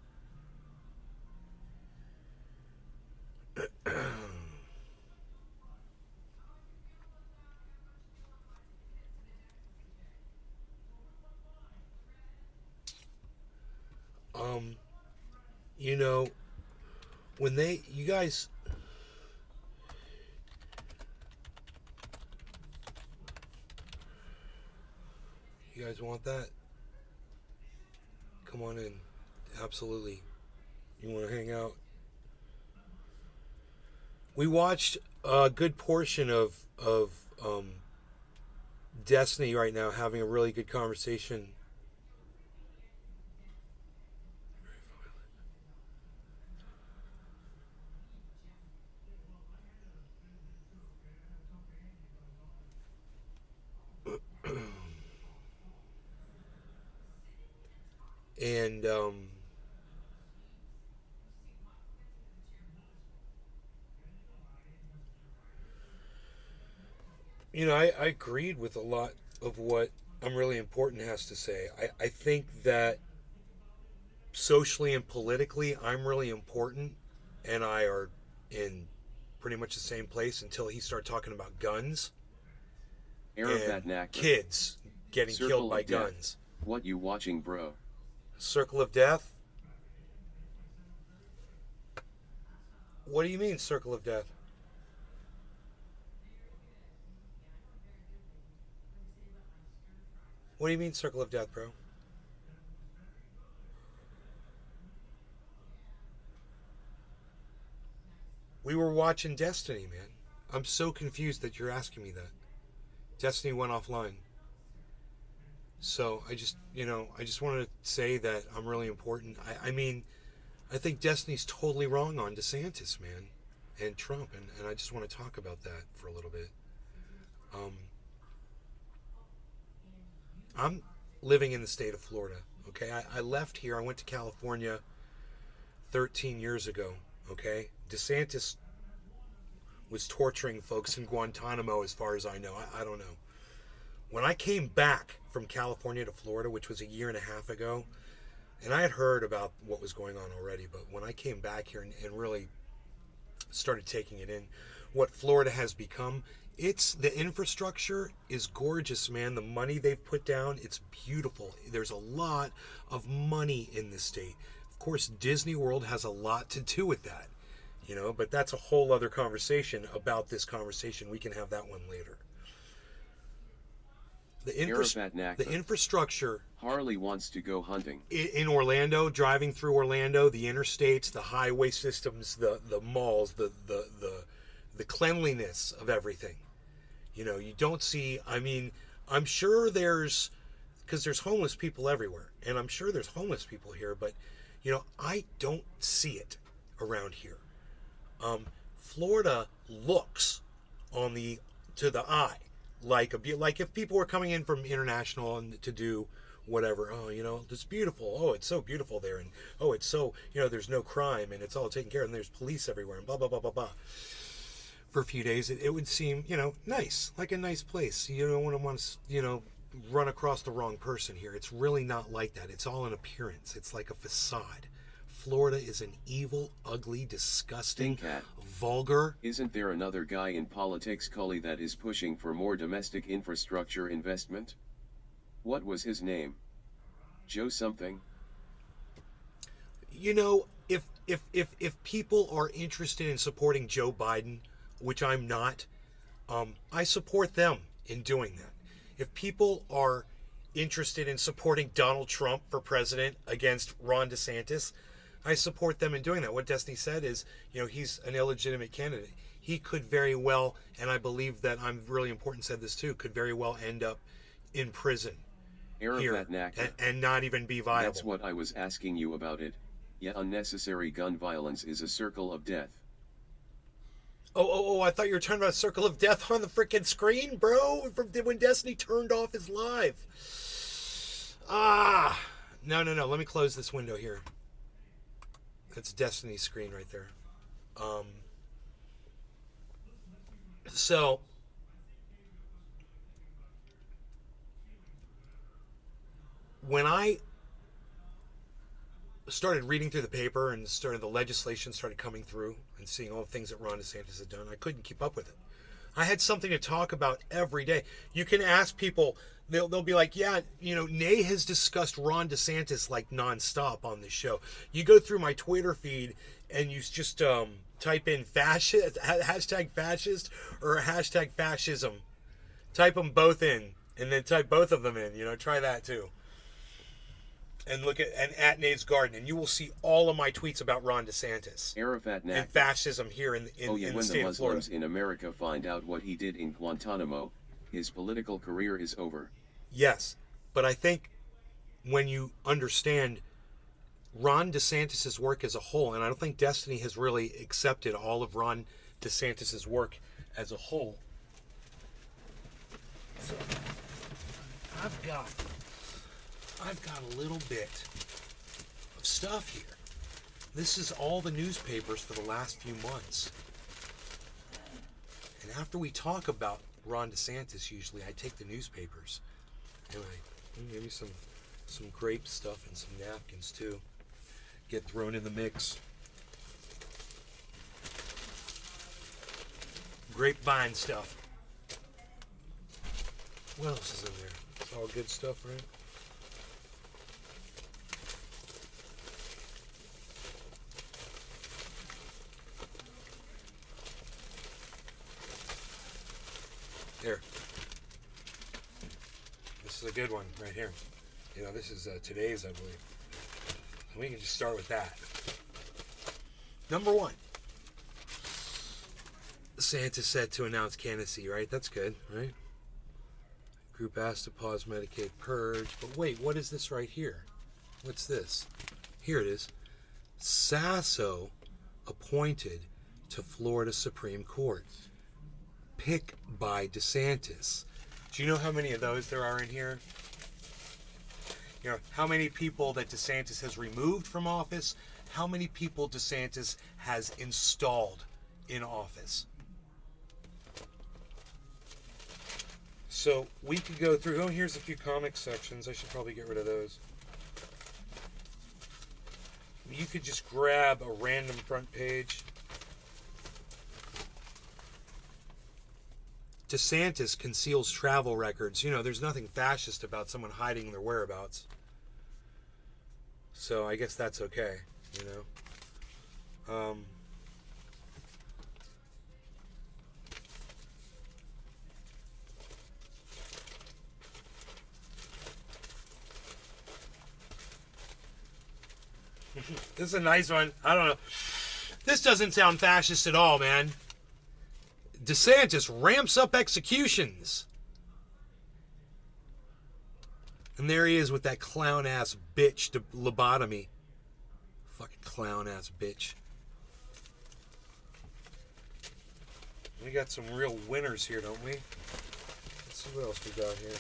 You know, when you guys want that? Come on in. Absolutely. You want to hang out? We watched a good portion of Destiny right now, having a really good conversation. And you know, I agreed with a lot of what I'm Really Important has to say. I think that socially and politically, I'm Really Important and I are in pretty much the same place until he started talking about guns and kids getting killed by guns. What you watching, bro? Circle of Death? What do you mean, Circle of Death? What do you mean, Circle of Death, bro? We were watching Destiny, man. I'm so confused that you're asking me that. Destiny went offline. So I just wanted to say that I'm really important. I mean, I think Destiny's totally wrong on DeSantis, man, and Trump, and I just want to talk about that for a little bit. I'm living in the state of Florida, okay? I left here. I went to California 13 years ago, okay? DeSantis was torturing folks in Guantanamo, as far as I know. I don't know. When I came back from California to Florida, which was a year and a half ago, and I had heard about what was going on already, but when I came back here and really started taking it in, what Florida has become, the infrastructure is gorgeous, man. The money they've put down, it's beautiful. There's a lot of money in this state. Of course, Disney World has a lot to do with that, but that's a whole other conversation about this conversation. We can have that one later. The infrastructure. Harley wants to go hunting. In Orlando, driving through Orlando, the interstates, the highway systems, the malls, the cleanliness of everything. You don't see, I'm sure because there's homeless people everywhere, and I'm sure there's homeless people here, but, I don't see it around here. Florida looks to the eye like if people were coming in from international and to do whatever, it's beautiful. Oh, it's so beautiful there, and it's so, there's no crime, and it's all taken care of, and there's police everywhere, and blah blah blah blah blah. For a few days, it would seem, nice, like a nice place. You don't want to, run across the wrong person here. It's really not like that. It's all an appearance. It's like a facade. Florida is an evil, ugly, disgusting, vulgar. Isn't there another guy in politics, Cully, that is pushing for more domestic infrastructure investment? What was his name? Joe something? If people are interested in supporting Joe Biden, which I'm not, I support them in doing that. If people are interested in supporting Donald Trump for president against Ron DeSantis, I support them in doing that. What Destiny said is, he's an illegitimate candidate. He could very well, and I believe that I'm really important, said this too, could very well end up in prison here and not even be viable. That's what I was asking you about it. Yet unnecessary gun violence is a circle of death. Oh, I thought you were talking about Circle of Death on the freaking screen, bro, when Destiny turned off his live. No, let me close this window here. That's Destiny's screen right there. So, when I started reading through the paper and the legislation started coming through and seeing all the things that Ron DeSantis had done, I couldn't keep up with it. I had something to talk about every day. You can ask people, they'll be like, yeah, Nay has discussed Ron DeSantis like nonstop on this show. You go through my Twitter feed and you just type in hashtag fascist or hashtag fascism. Type them both in and then type both of them in. Try that too. And look at Nate's Garden, and you will see all of my tweets about Ron DeSantis and fascism here in the state of Florida. When the Muslims in America find out what he did in Guantanamo, his political career is over. Yes, but I think when you understand Ron DeSantis' work as a whole, and I don't think Destiny has really accepted all of Ron DeSantis' work as a whole. So, I've got a little bit of stuff here. This is all the newspapers for the last few months. And after we talk about Ron DeSantis, usually I take the newspapers and maybe some grape stuff and some napkins too get thrown in the mix. Grapevine stuff. What else is in there? It's all good stuff, right? Here. This is a good one right here. This is today's, I believe. And we can just start with that. Number one. DeSantis set to announce candidacy, right? That's good, right? Group asked to pause Medicaid purge. But wait, what is this right here? What's this? Here it is. Sasso appointed to Florida Supreme Court. Pick by DeSantis. Do you know how many of those there are in here? You know, how many people that DeSantis has removed from office? How many people DeSantis has installed in office? So we could go through. Oh, here's a few comic sections. I should probably get rid of those. You could just grab a random front page. DeSantis conceals travel records. You know, there's nothing fascist about someone hiding their whereabouts. So I guess that's okay, you know. This is a nice one. I don't know. This doesn't sound fascist at all, man. DeSantis ramps up executions. And there he is with that clown-ass bitch lobotomy. Fucking clown-ass bitch. We got some real winners here, don't we? Let's see what else we got here.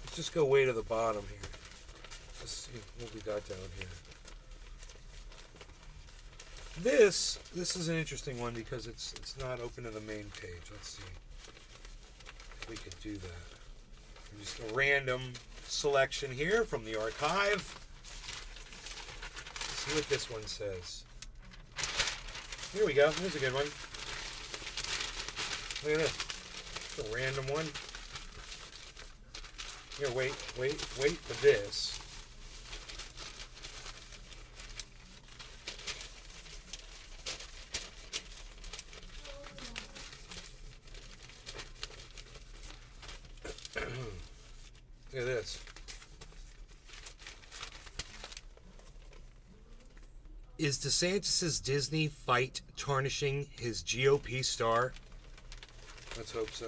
Let's just go way to the bottom here. Let's see what we got down here. This is an interesting one because it's not open to the main page. Let's see if we could do that. Just a random selection here from the archive. Let's see what this one says. Here we go. Here's a good one. Look at this. It's a random one. Here, wait for this. Look at this. Is DeSantis' Disney fight tarnishing his GOP star? Let's hope so.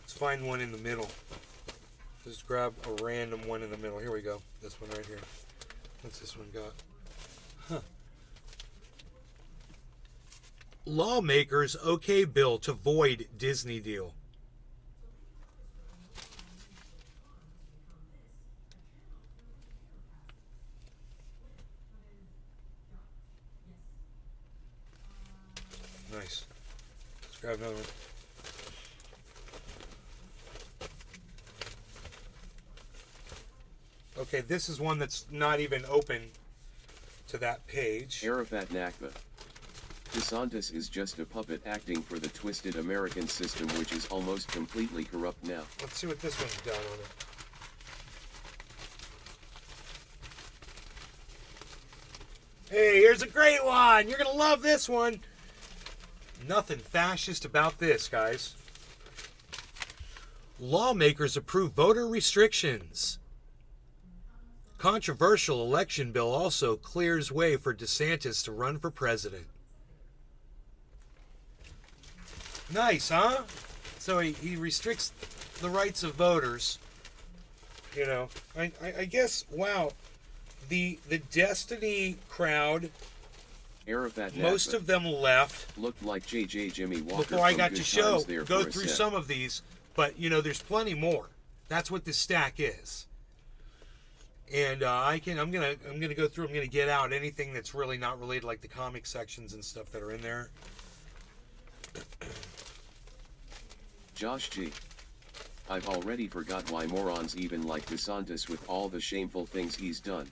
Let's find one in the middle. Just grab a random one in the middle. Here we go. This one right here. What's this one got? Huh. Lawmakers okay bill to void Disney deal. Nice. Let's grab another one. Okay, this is one that's not even open to that page. Arafat Nakba. DeSantis is just a puppet acting for the twisted American system which is almost completely corrupt now. Let's see what this one's got on it. Hey, here's a great one! You're gonna love this one! Nothing fascist about this, guys. Lawmakers approve voter restrictions. Controversial election bill also clears way for DeSantis to run for president. Nice, huh? So he restricts the rights of voters. You know, I guess, wow. The Destiny crowd, Arafat most Nakba. of them left. Looked like JJ Jimmy Walker. Before I from got Good to show, Times there go for a through sec. some of these, but you know, there's plenty more. That's what this stack is. And I'm gonna go through. I'm gonna get out anything that's really not related, like the comic sections and stuff that are in there. Josh G. I've already forgot why morons even like DeSantis with all the shameful things he's done.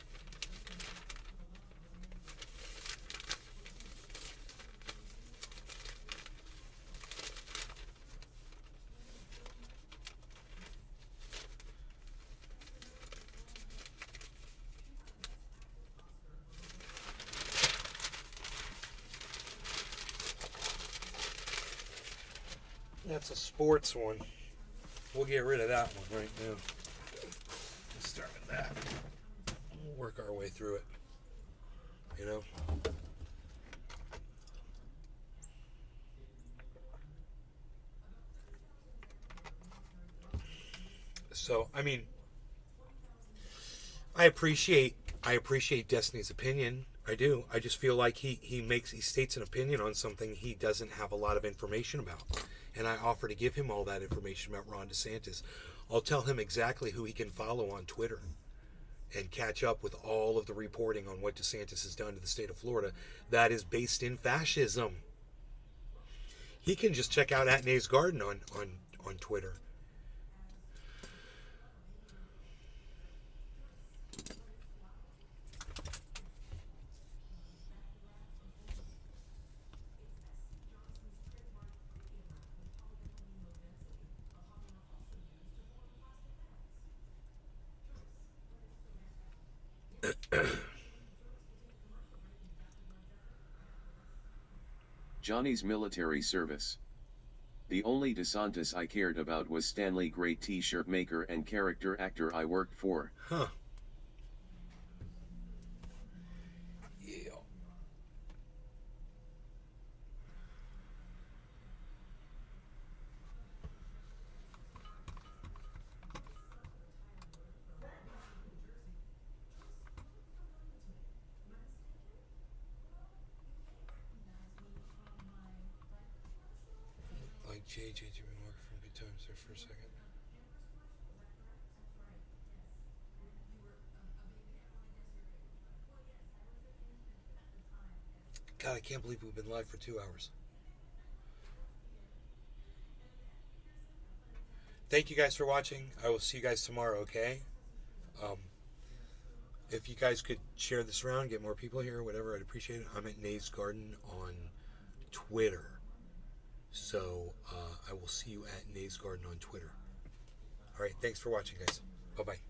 That's a sports one. We'll get rid of that one right now. Let's start with that. We'll work our way through it. You know? So, I mean, I appreciate Destiny's opinion. I do. I just feel like he states an opinion on something he doesn't have a lot of information about. And I offer to give him all that information about Ron DeSantis. I'll tell him exactly who he can follow on Twitter and catch up with all of the reporting on what DeSantis has done to the state of Florida that is based in fascism. He can just check out at Nays Garden on Twitter. Johnny's military service. The only DeSantis I cared about was Stanley, great t-shirt maker and character actor I worked for. Huh. Yeah. Like JJ, you've been working from Good Times there for a second. God, I can't believe we've been live for 2 hours. Thank you guys for watching. I will see you guys tomorrow, okay? If you guys could share this around, get more people here, whatever, I'd appreciate it. I'm at Nays Garden on Twitter. So I will see you at Nays Garden on Twitter. All right, thanks for watching, guys. Bye-bye.